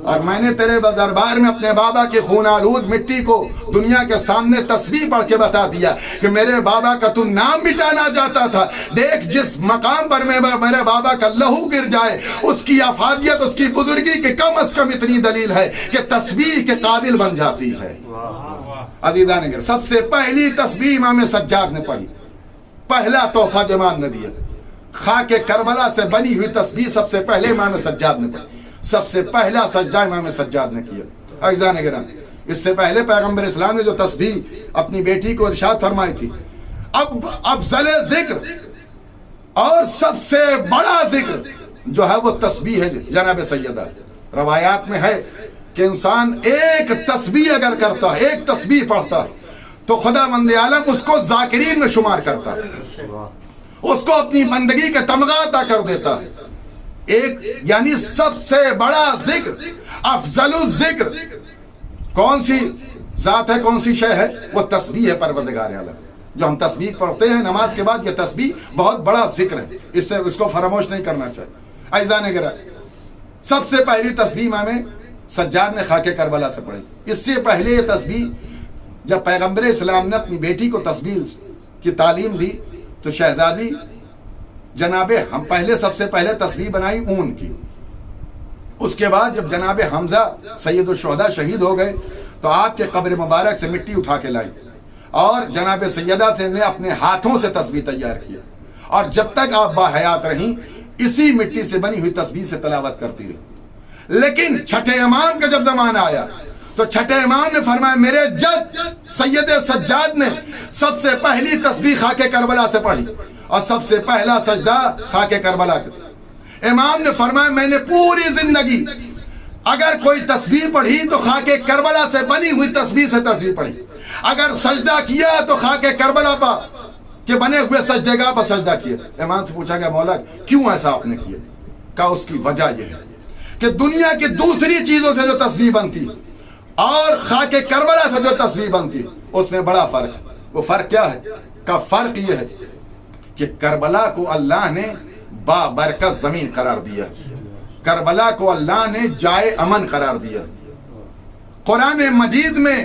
C: اور میں نے تیرے دربار میں اپنے بابا کی خون آلود مٹی کو دنیا کے سامنے تسبیح پڑھ کے بتا دیا کہ میرے بابا کا تو نام مٹانا چاہتا تھا، دیکھ جس مقام پر میرے بابا کا لہو گر جائے اس کی افادیت، اس کی بزرگی کی کم از کم اتنی دلیل ہے کہ تسبیح کے قابل بن جاتی ہے۔ عزیزان گر، سب سے پہلی تسبیح امام سجاد نے پڑھی، پہلا تحفہ جو امام نے دیا، خاک کربلا سے بنی ہوئی تسبیح سب سے پہلے امام سجاد نے پڑھی، سب سے پہلا سجدہ امام سجاد نے کیا۔ عزیزان گرامی، اس سے پہلے پیغمبر اسلام نے جو تسبیح اپنی بیٹی کو ارشاد فرمائی تھی، اب افضل ذکر اور سب سے بڑا ذکر جو ہے وہ تسبیح ہے جناب سیدہ۔ روایات میں ہے کہ انسان ایک تسبیح اگر کرتا ہے، ایک تسبیح پڑھتا ہے، تو خدا مند عالم اس کو ذاکرین میں شمار کرتا ہے، اس کو اپنی بندگی کا تمغہ عطا کر دیتا ہے۔ ایک یعنی سب سے بڑا ذکر، افضل الذکر کون سی ذات ہے، کون سی شے ہے؟ وہ تسبیح ہے پروردگار عالم۔ جو ہم تسبیح پڑھتے ہیں نماز کے بعد، یہ تسبیح بہت بڑا ذکر ہے، اس کو فراموش نہیں کرنا چاہیے۔ عزیزان گرامی، سب سے پہلی تسبیح امام سجاد نے خاک کربلا سے پڑھی۔ اس سے پہلے یہ تسبیح جب پیغمبر اسلام نے اپنی بیٹی کو تسبیح کی تعلیم دی تو شہزادی جناب ہم پہلے سب سے پہلے تسبیح بنائی اون کی۔ اس کے بعد جب جناب حمزہ سید الشہداء شہید ہو گئے تو آپ کے قبر مبارک سے مٹی اٹھا کے لائی، اور جناب سیدہ نے اپنے ہاتھوں سے تسبیح تیار کیا، اور جب تک آپ باحیات رہیں اسی مٹی سے بنی ہوئی تسبیح سے تلاوت کرتی رہی۔ لیکن چھٹے امام کا جب زمانہ آیا تو چھٹے امام نے فرمایا میرے جد سید سجاد نے سب سے پہلی تسبیح خاک کربلا سے پڑھی، اور سب سے پہلا سجدہ خاک کربلا کا۔ امام نے فرمایا میں نے پوری زندگی اگر کوئی تسبیح پڑھی تو خاک کربلا سے بنی ہوئی تسبیح سے تسبیح پڑھی، اگر سجدہ کیا تو خاک کربلا پر کہ بنے ہوئے سجدے گاہ پر سجدہ کیا۔ امام سے پوچھا گیا مولا کیوں ایسا آپ نے کیا؟ کہا اس کی وجہ یہ ہے کہ دنیا کی دوسری چیزوں سے جو تسبیح بنتی اور خاک کربلا سے جو تسبیح بنتی اس میں بڑا فرق ہے۔ وہ فرق کیا ہے؟ کا فرق یہ ہے کہ کربلا کو اللہ نے با برکت زمین قرار دیا، کربلا کو اللہ نے جائے امن قرار دیا۔ قرآن مجید میں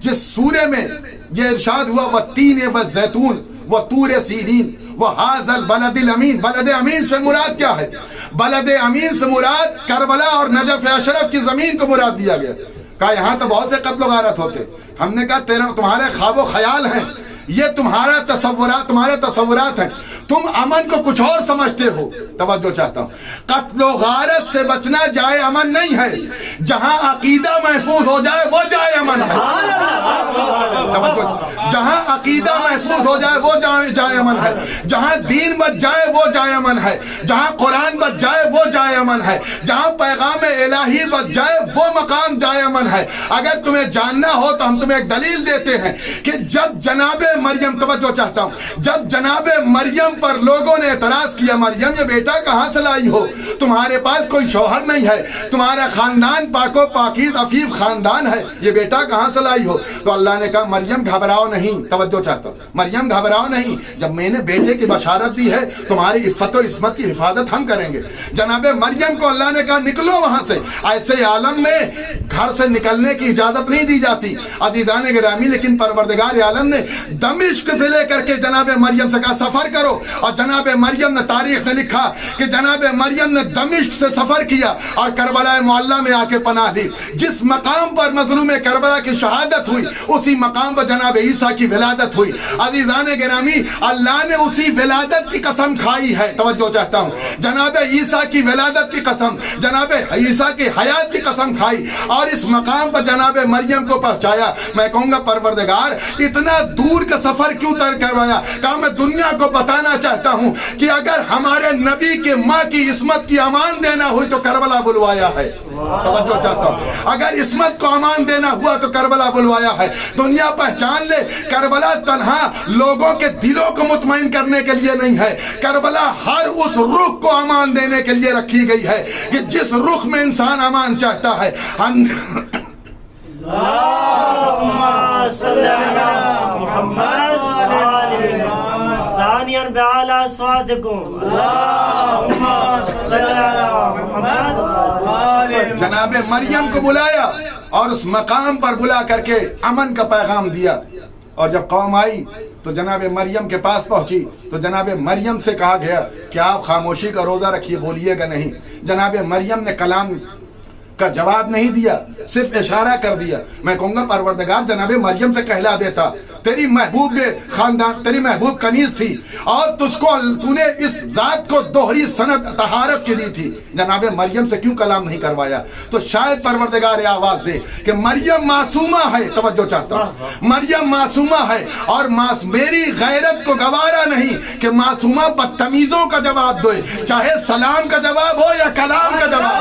C: جس سورے میں یہ ارشاد ہوا والتین والزیتون وطور سینین وہذا البلد الامین، بلد امین سے مراد کیا ہے؟ بلد امین سے مراد کربلا اور نجف اشرف کی زمین کو مراد دیا گیا۔ کہا یہاں تو بہت سے قتل و غارت ہوتے، ہم نے کہا تمہارے خواب و خیال ہیں، یہ تمہارے تصورات ہیں، تم امن کو کچھ اور سمجھتے ہو۔ توجہ چاہتا ہوں، قتل و غارت سے بچنا جائے امن نہیں ہے، جہاں عقیدہ محفوظ ہو جائے وہ جائے امن ہے۔ جہاں عقیدہ محفوظ ہو جائے وہ جائے امن ہے، جہاں دین بچ جائے وہ جائے امن ہے، جہاں قرآن بچ جائے وہ جائے امن ہے، جہاں پیغام الہی بچ جائے وہ مقام جائے امن ہے۔ اگر تمہیں جاننا ہو تو ہم تمہیں ایک دلیل دیتے ہیں کہ جب جناب مریم، توجہ چاہتا ہوں، جب جناب مریم پر لوگوں نے اعتراض کیا مریم یہ بیٹا کہاں سے لائی ہو، تمہارے پاس کوئی شوہر نہیں ہے، تمہارا خاندان پاک و پاکیز عفیف خاندان ہے، یہ بیٹا کہاں سے لائی ہو؟ تو اللہ نے کہا مریم گھبراؤ نہیں، توجہ چاہتا ہوں، مریم گھبراؤ نہیں، جب میں نے بیٹے کی بشارت دی ہے تمہاری عفت و عصمت کی حفاظت ہم کریں گے۔ جناب مریم کو اللہ نے کہا نکلو وہاں سے، ایسے عالم میں گھر سے نکلنے کی اجازت نہیں دی جاتی عزیزان گرامی، لیکن پروردگار عالم نے دمشق سے لے کر کے جناب مریم سے کہا سفر کرو، اور جناب مریم نے تاریخ نے لکھا کہ جناب مریم نے دمشق سے سفر کیا اور کربلا معلیٰ میں آ کے پناہ لی۔ جس مقام پر مظلوم کربلا کی شہادت ہوئی اسی مقام پر جناب عیسیٰ کی ولادت ہوئی. عزیزان گرامی اللہ نے اسی ولادت کی قسم کھائی ہے. توجہ چاہتا ہوں, جناب عیسیٰ کی ولادت کی قسم, جناب عیسیٰ کی حیات کی قسم کھائی اور اس مقام پر جناب مریم کو پہنچایا. میں کہوں گا پروردگار اتنا دور کا سفر کیوں طے کروایا؟ کہا میں دنیا کو بتانا چاہتا ہوں کہ اگر ہمارے نبی کے ماں کی عصمت کی امان دینا ہوئی تو کربلا بلوایا ہے. توجہ چاہتا ہوں, اگر عصمت کو امان دینا ہوا تو کربلا بلوایا ہے. دنیا پہچان لے کربلا تنہا لوگوں کے دلوں کو مطمئن کرنے کے لیے نہیں ہے, کربلا ہر اس رخ کو امان دینے کے لیے رکھی گئی ہے کہ جس رخ میں انسان امان چاہتا ہے.
B: اللهم صل على محمد ثانيا بأعلى أصواتكم اللهم صل على محمد.
C: جناب مریم کو بلایا اور اس مقام پر بلا کر کے امن کا پیغام دیا. اور جب قوم آئی تو جناب مریم کے پاس پہنچی تو جناب مریم سے کہا گیا کہ آپ خاموشی کا روزہ رکھیے, بولیے گا نہیں. جناب مریم نے کلام کا جواب نہیں دیا, صرف اشارہ کر دیا. میں کہوں گا پروردگار جناب مریم سے کہلا دیتا تیری محبوب خاندان, تیری محبوب کنیز تھی اور تجھ کو تو نے اس ذات کو دوہری سند طہارت کی دی تھی, جناب مریم سے کیوں کلام نہیں کروایا؟ تو شاید پروردگار آواز دے کہ مریم معصومہ ہے. توجہ چاہتا ہوں, مریم معصومہ ہے اور میری غیرت کو گوارا نہیں کہ معصومہ بدتمیزوں کا جواب دے, چاہے سلام کا جواب ہو یا کلام کا جواب.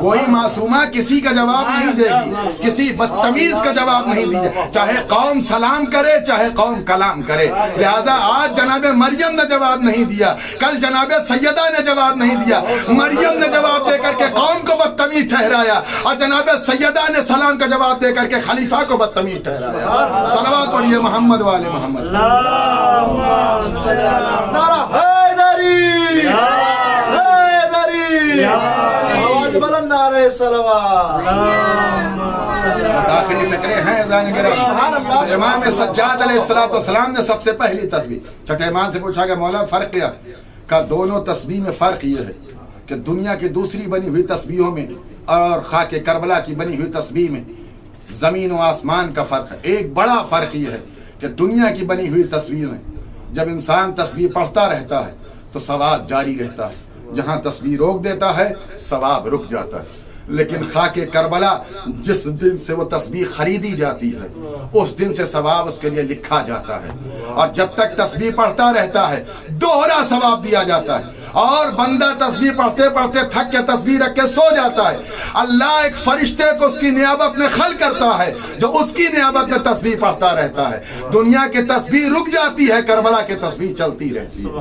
C: کوئی معصومہ کسی کا جواب نہیں دے گی, کسی بدتمیز کا جواب نہیں دی جائے, چاہے قوم سلام کرے چاہے قوم کلام کرے. لہذا آج جناب مریم نے جواب نہیں دیا, کل جناب سیدہ نے جواب نہیں دیا. مریم نے جواب دے کر کے قوم کو بدتمیز ٹھہرایا اور جناب سیدہ نے سلام کا جواب دے کر کے خلیفہ کو بدتمیز ٹھہرایا. صلوات پڑھیے محمد والے محمد.
D: نعرہ حیدری, حیدری, آواز بلند نعرہ صلوات.
C: آخری فکرے ہیں امام سجاد علیہ السلام نے سب سے پہلی تسبیح چھٹے امام سے پوچھا کہ مولا فرق کیا؟ کہ دونوں تسبیح میں فرق یہ ہے کہ دنیا کی دوسری بنی ہوئی تسبیحوں میں اور خاک کربلا کی بنی ہوئی تسبیح میں زمین و آسمان کا فرق ہے. ایک بڑا فرق یہ ہے کہ دنیا کی بنی ہوئی تسبیح میں جب انسان تسبیح پڑھتا رہتا ہے تو ثواب جاری رہتا ہے, جہاں تسبیح روک دیتا ہے ثواب رک جاتا ہے. لیکن خاک کربلا جس دن سے وہ تسبیح خریدی جاتی ہے اس دن سے ثواب اس کے لیے لکھا جاتا ہے, اور جب تک تسبیح پڑھتا رہتا ہے دوہرا ثواب دیا جاتا ہے. اور بندہ تسبیح پڑھتے پڑھتے تھک کے تسبیح رکھ کے سو جاتا ہے, اللہ ایک فرشتے کو اس کی نیابت میں خل کرتا ہے جو اس کی نیابت میں تسبیح پڑھتا رہتا ہے. دنیا کی تسبیح رک جاتی ہے, کربلا کی تسبیح چلتی رہتی ہے.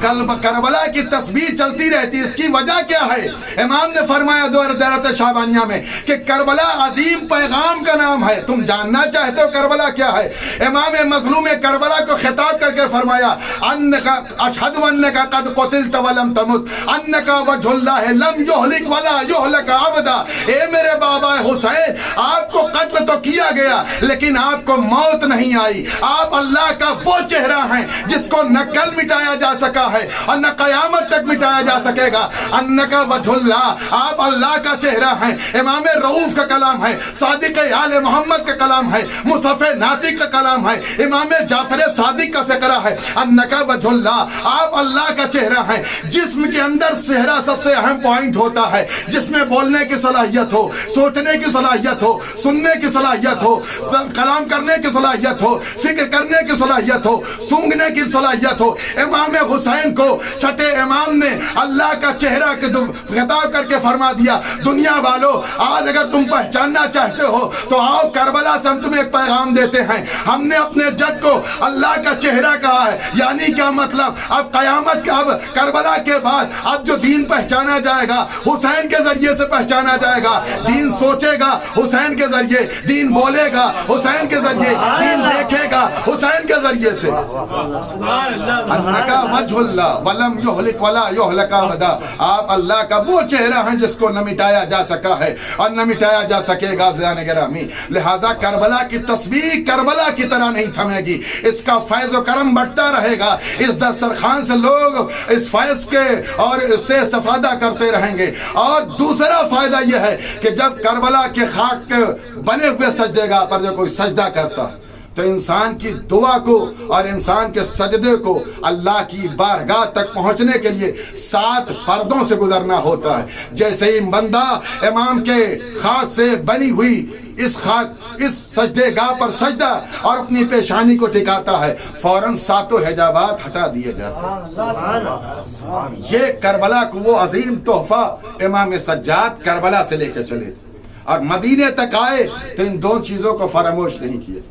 C: کربلا کی تسبیح چلتی رہتی. اس کی وجہ کیا ہے؟ امام نے فرمایا دورت شعبانیہ میں کہ کربلا عظیم پیغام کا نام ہے. تم جاننا چاہتے ہو کربلا کیا ہے؟ امام مظلوم کربلا کو خطاب کر کے فرمایا انکا اشہد انکا قد قتلت ولم تمت انکا وجہ اللہ لم یہلک ولا یہلک ابدا. اے میرے بابا حسین, آپ کو قتل تو کیا گیا لیکن آپ کو موت نہیں آئی. آپ اللہ کا وہ چہرہ ہیں جس کو نہ کل مٹایا جا سکا ہے اور نہ قیامت تک مٹایا جا سکے گا. انکا وجہ اللہ, آپ اللہ کا چہرہ ہیں. امام رؤوف کا کلام ہے, صادق آل محمد کا کلام ہے, مصحف ناطق کا کلام ہے, امام جعفر صادق کا فقرہ ہے. انکا وجہ اللہ, آپ اللہ کا چہرہ ہیں. جسم کے اندر چہرہ سب سے اہم پوائنٹ ہوتا ہے, جس میں بولنے کی صلاحیت ہو, سوچنے کی صلاحیت ہو, سننے کی صلاحیت ہو, کلام کرنے کی صلاحیت ہو, فکر کرنے کی صلاحیت ہو, سونگنے کی صلاحیت ہو. امام حسین کو چھٹے امام نے اللہ کا چہرہ خطاب کر کے فرما دیا دنیا والو آج اگر تم پہچاننا چاہتے ہو تو آؤ کربلا سے ہم تمہیں ایک پیغام دیتے ہیں. ہم نے اپنے جد کو اللہ کا چہرہ کہا ہے. یعنی کیا مطلب؟ اب قیامت کا, اب کربلا کے بعد اب جو دین پہچانا جائے گا حسین کے ذریعے سے پہچانا جائے گا. دین سوچے گا حسین کے ذریعے, دین بولے گا حسین کے ذریعے, دین دیکھے گا حسین کے ذریعے سے. انکا وجہ اللہ ولم یہلک ولا یہلک ابدا, آپ اللہ کا وہ چہرہ ہیں جس کو نہ مٹایا جا سکا ہے اور نہ مٹایا جا سکے گا. زیان گرامی, لہذا کربلا کی تسبیح کربلا کی طرح نہیں تھمے گی, اس کا فیض و کرم بڑھتا رہے گا. اس دسترخوان سے لوگ اس فیض کے اور اس سے استفادہ کرتے رہیں گے. اور دوسرا فائدہ یہ ہے کہ جب کربلا کربلا کے خاک کے بنے ہوئے سجدے گاہ پر جو کوئی سجدہ کرتا تو انسان کی دعا کو اور انسان کے سجدے کو اللہ کی بارگاہ تک پہنچنے کے لیے 7 پردوں سے گزرنا ہوتا ہے۔ جیسے ہی بندہ امام کے خاک سے بنی ہوئی اس سجدے گاہ پر سجدہ اور اپنی پیشانی کو ٹکاتا ہے، فوراً 7 حجابات ہٹا دیے جاتے ہیں۔ یہ کربلا کو وہ عظیم تحفہ امام سجاد کربلا سے لے کے چلے اور مدینے تک آئے تو ان 2 چیزوں کو فراموش نہیں کیا۔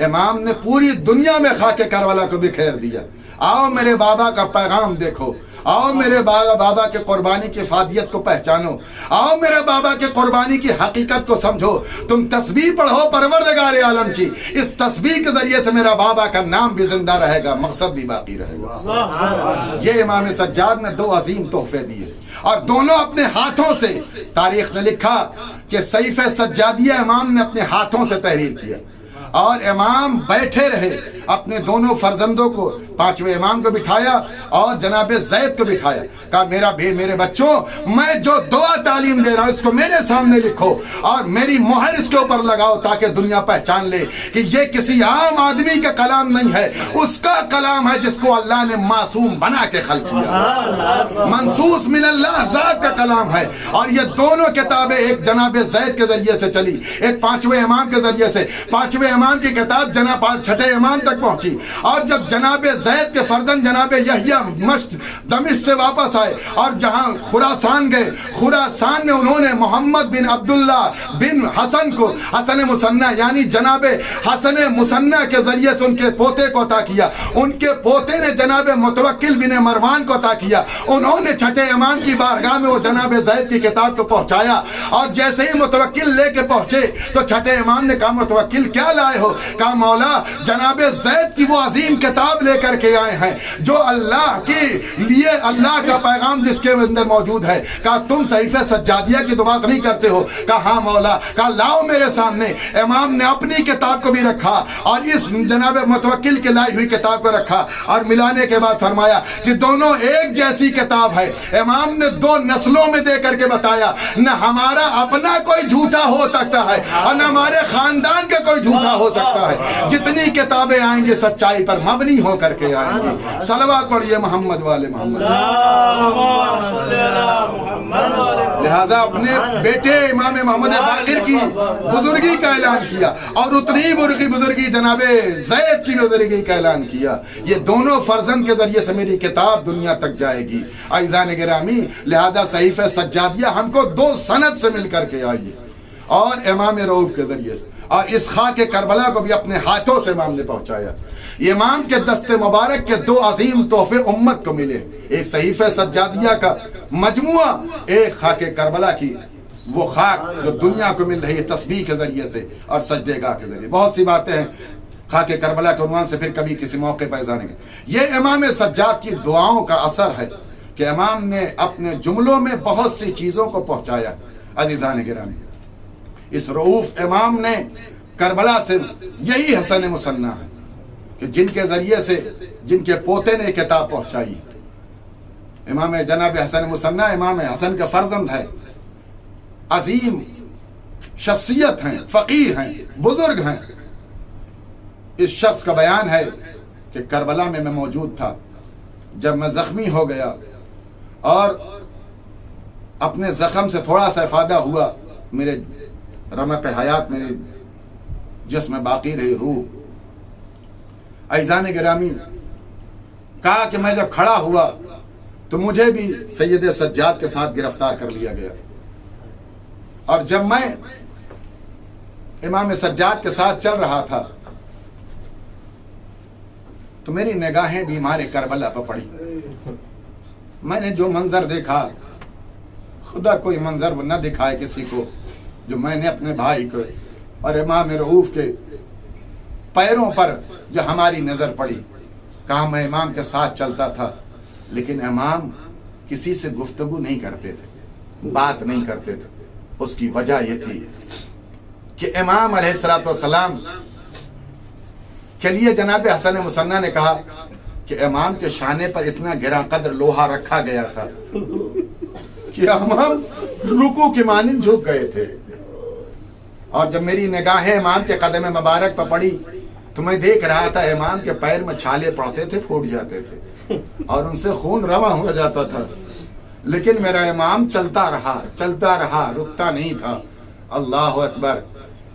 C: امام نے پوری دنیا میں خاک کربلا کو بکھیر دیا۔ آؤ میرے بابا کا پیغام دیکھو، آؤ میرے بابا کے قربانی کی افادیت کو پہچانو، آؤ میرے بابا کے قربانی کی حقیقت کو سمجھو۔ تم تسبیح پڑھو پروردگار عالم کی، اس تسبیح کے ذریعے سے میرا بابا کا نام بھی زندہ رہے گا، مقصد بھی باقی رہے گا۔ یہ امام سجاد نے 2 عظیم تحفے دیے اور دونوں اپنے ہاتھوں سے، تاریخ نے لکھا کہ صحیفہ سجادیہ امام نے اپنے ہاتھوں سے تحریر کیا اور امام بیٹھے رہے، اپنے دونوں فرزندوں کو، 5ویں امام کو بٹھایا اور جناب زید کو بٹھایا، کہا میرے بچوں، میں جو دعا تعلیم دے رہا ہوں اس کو میرے سامنے لکھو اور میری مہر اس کے اوپر لگاؤ تاکہ دنیا پہچان لے کہ یہ کسی عام آدمی کا کلام نہیں ہے، اس کا کلام ہے جس کو اللہ نے معصوم بنا کے خلق کیا، منصوص من اللہ ذات کا کلام ہے۔ اور یہ دونوں کتابیں ایک جناب زید کے ذریعے سے چلی، ایک 5ویں امام کے ذریعے سے، 5ویں امام کی کتاب جناب 6 امام تک پہنچی، اور جب جناب زید کے فرزند جناب یحییٰ دمشق سے واپس آئے اور جہاں خراسان گئے، خراسان میں انہوں نے محمد بن عبداللہ بن حسن کو حسن مثنیٰ یعنی جناب حسن مثنیٰ کے ذریعے سے ان کے پوتے کو عطا کیا، ان کے پوتے نے جناب متوکل بن مروان کو عطا کیا، انہوں نے 6 امام کی بارگاہ میں وہ جناب زید کی کتاب کو پہنچایا، اور جیسے ہی متوکل لے کے پہنچے تو 6 امام نے کہا متوکل کیا لائے ہو؟ کہا مولا جناب زید کی وہ عظیم کتاب لے کر کے آئے ہیں جو اللہ کے لیے اللہ کا پیغام جس کے اندر موجود ہے۔ کہا تم صحیفہ سجادیہ کی تو بات نہیں کرتے ہو؟ کہا ہاں مولا۔ کہا لاؤ میرے سامنے۔ امام نے اپنی کتاب کو بھی رکھا اور اس جناب متوکل کے لائی ہوئی کتاب کو رکھا اور ملانے کے بعد فرمایا کہ دونوں ایک جیسی کتاب ہے۔ امام نے 2 نسلوں میں دے کر کے بتایا نہ ہمارا اپنا کوئی جھوٹا ہو سکتا ہے اور نہ ہمارے خاندان کا کوئی جھوٹا ہو سکتا ہے، جتنی کتابیں آئیں گی سچائی پر مبنی ہو کر کے آئیں گی۔ صلوات پڑھیے محمد والے محمد۔ لہذا اپنے بیٹے امام محمد باقر کی بزرگی کا اعلان کیا اور اتنی بزرگی جناب زید کی بزرگی کا اعلان کیا۔ یہ دونوں فرزند کے ذریعے سے میری کتاب دنیا تک جائے گی۔ عزیزان گرامی، لہذا صحیفہ سجادیہ ہم کو 2 سند سے مل کر کے آئی ہے اور امام رؤوف کے ذریعے سے، اور اس خاک کربلا کو بھی اپنے ہاتھوں سے امام نے پہنچایا۔ امام کے دست مبارک کے 2 عظیم تحفے امت کو ملے، ایک صحیفہ سجادیہ کا مجموعہ، ایک خاک کربلا کی وہ خاک جو دنیا کو مل رہی ہے تسبیح کے ذریعے سے اور سجدے گاہ کے ذریعے۔ بہت سی باتیں ہیں خاک کربلا کے عنوان سے پھر کبھی کسی موقع پر جانیں گے۔ یہ امام سجاد کی دعاؤں کا اثر ہے کہ امام نے اپنے جملوں میں بہت سی چیزوں کو پہنچایا۔ عزیزان گرامی، اس رؤوف امام نے کربلا سے یہی حسن مثنیٰ ہے کہ جن کے ذریعے سے جن کے پوتے نے کتاب پہنچائی۔ امام جناب حسن مثنیٰ امام حسن کا فرزند ہے، عظیم شخصیت ہیں، فقیہ ہیں، بزرگ ہیں۔ اس شخص کا بیان ہے کہ کربلا میں موجود تھا جب میں زخمی ہو گیا اور اپنے زخم سے تھوڑا سا افادہ ہوا، میرے رمق حیات میرے جسم میں باقی رہی روح۔ عزیزان گرامی، کہا کہ میں جب کھڑا ہوا تو مجھے بھی سید سجاد کے ساتھ گرفتار کر لیا گیا، اور جب میں امام سجاد کے ساتھ چل رہا تھا تو میری نگاہیں بیمار کربلا پر پڑی۔ میں نے جو منظر دیکھا، خدا کوئی منظر نہ دکھائے کسی کو، جو میں نے اپنے بھائی کو اور امام رؤوف کے پیروں پر جو ہماری نظر پڑی۔ کہا میں امام کے ساتھ چلتا تھا لیکن امام کسی سے گفتگو نہیں کرتے تھے، بات نہیں کرتے تھے۔ اس کی وجہ یہ تھی کہ امام علیہ السلام کے لیے جناب حسن مثنیٰ نے کہا کہ امام کے شانے پر اتنا گراں قدر لوہا رکھا گیا تھا کہ امام رکوع کی مانند جھک گئے تھے۔ اور جب میری نگاہیں امام کے قدم مبارک پر پڑی تو میں دیکھ رہا تھا امام کے پیر میں چھالے پڑتے تھے، پھوٹ جاتے تھے اور ان سے خون رواں ہو جاتا تھا، لیکن میرا امام چلتا رہا، رکتا نہیں تھا۔ اللہ اکبر۔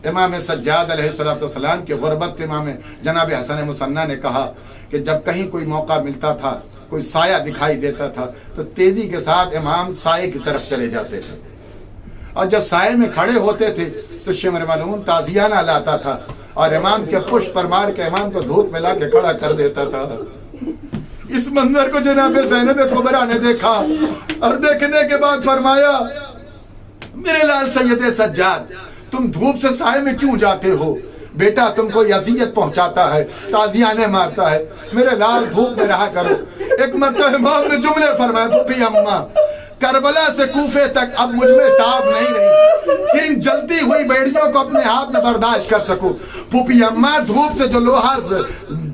C: امام سجاد علیہ السلام کی غربت کے امام جناب حسن مصنع نے کہا کہ جب کہیں کوئی موقع ملتا تھا، کوئی سایہ دکھائی دیتا تھا تو تیزی کے ساتھ امام سائے کی طرف چلے جاتے تھے، اور جب سائے میں کھڑے ہوتے تھے تو شمر ملعون تازیانہ لاتا تھا اور امام کے پشت پر مار کے امام کو دھوپ میں لا کے کھڑا کر دیتا تھا۔ اس منظر کو جناب زینب کبریٰ نے دیکھا اور دیکھنے کے بعد فرمایا، میرے لال سید سجاد، تم دھوپ سے سائے میں کیوں جاتے ہو؟ بیٹا تم کو اذیت پہنچاتا ہے، تازیانے مارتا ہے، میرے لال دھوپ میں رہا کرو۔ ایک مرتبہ امام نے جملے فرمائے، پھوپھی اماں کربلا سے کوفے تک اب مجھ میں تاب نہیں رہی، ان جلتی ہوئی بیڑیوں کو اپنے ہاتھ میں برداشت کر سکوں۔ پھوپھی اماں دھوپ سے جو لوہا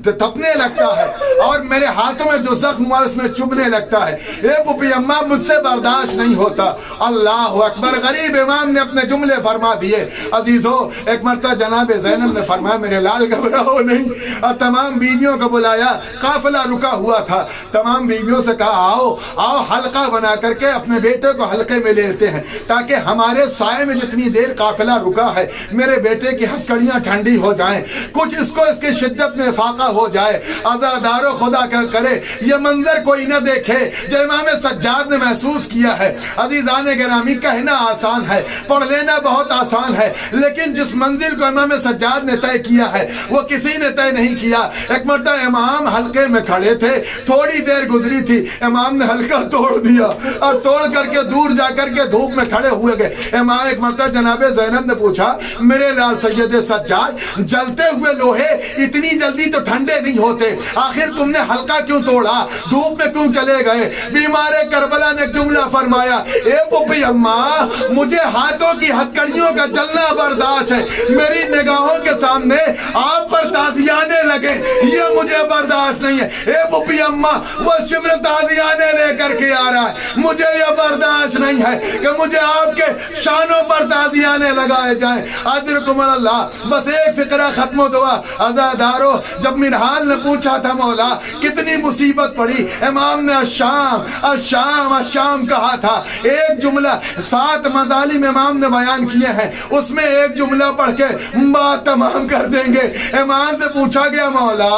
C: تپنے لگتا ہے اور میرے ہاتھوں میں جو زخم ہوا اس میں چبھنے لگتا ہے، اے پھوپھی اماں مجھ سے برداشت نہیں ہوتا۔ اللہ اکبر۔ غریب امام نے اپنے جملے فرما دیے۔ عزیزو، ایک مرتبہ جناب زینب نے فرمایا، میرے لال گھبراؤ نہیں، اور تمام بیویوں کو بلایا، قافلہ رکا ہوا تھا، تمام بیویوں سے کہا آؤ آؤ حلقہ بنا کر کے اپنے بیٹے کو حلقے میں لیتے ہیں تاکہ ہمارے سائے میں جتنی دیر قافلہ رکا ہے میرے بیٹے کی ہتھکڑیاں ٹھنڈی ہو جائیں، کچھ اس کو اس کی شدت میں فاقہ ہو جائے۔ عزادارو خدا کا کرے یہ منظر کوئی نہ دیکھے جو امام سجاد نے محسوس کیا ہے۔ عزیزان گرامی، کہنا آسان ہے، پڑھ لینا بہت آسان ہے، لیکن جس منزل کو امام سجاد نے طے کیا ہے وہ کسی نے طے نہیں کیا۔ ایک مرتبہ امام حلقے میں کھڑے تھے، تھوڑی دیر گزری تھی، امام نے حلقہ توڑ دیا اور توڑ کر کے دور جا کر کے دھوپ میں کھڑے ہوئے گئے۔ امام ایک مرتبہ جناب زینب نے پوچھا، میرے لال سید سجاد، جلتے ہوئے لوہے اتنی جلدی تو ٹھنڈے نہیں ہوتے، آخر تم نے حلقہ کیوں توڑا، دھوپ میں کیوں چلے گئے؟ بیمار کربلا نے جملہ فرمایا، اے پھوپھی اماں مجھے ہاتھوں کی ہتھکڑیوں کا جلنا برداشت ہے، میری نگاہوں کے سامنے آپ پر تازیانے لگے یہ مجھے برداشت نہیں ہے۔ اے پھوپھی اماں وہ شمر تازیانے لے کر کے آ رہا ہے، مجھے یہ برداشت نہیں ہے کہ مجھے آپ کے شانوں پر تازیانے لگائے جائیں۔ اجرکم اللہ۔ بس ایک فقرہ ختم و دعا۔ عزادارو، جب منہال نے پوچھا تھا مولا کتنی مصیبت پڑی، امام نے الشام الشام الشام کہا تھا۔ ایک جملہ 7 مظالم امام نے بیان کیے ہیں، اس میں ایک جملہ پڑھ کے بات تمام کر دیں گے۔ امام سے پوچھا گیا، مولا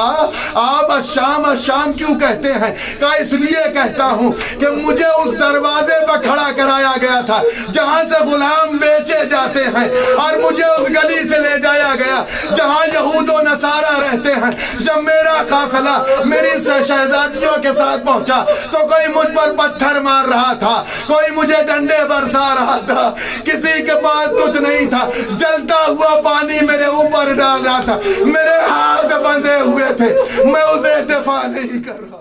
C: آپ الشام الشام کیوں کہتے ہیں؟ کہا اس لیے کہتا ہوں کہ مجھے اس دروازے پر کھڑا کرایا گیا تھا جہاں سے غلام بیچے جاتے ہیں، اور مجھے اس گلی سے لے جایا گیا جہاں یہود و نصارہ رہتے ہیں۔ جب میرا قافلہ میری شہزادیوں کے ساتھ پہنچا تو کوئی مجھ پر پتھر مار رہا تھا، کوئی مجھے ڈنڈے برسا رہا تھا، کسی کے پاس کچھ نہیں تھا، جلتا ہوا پانی میرے اوپر ڈال رہا تھا، میرے ہاتھ بندھے ہوئے تھے، میں اسے دفاع نہیں کر رہا۔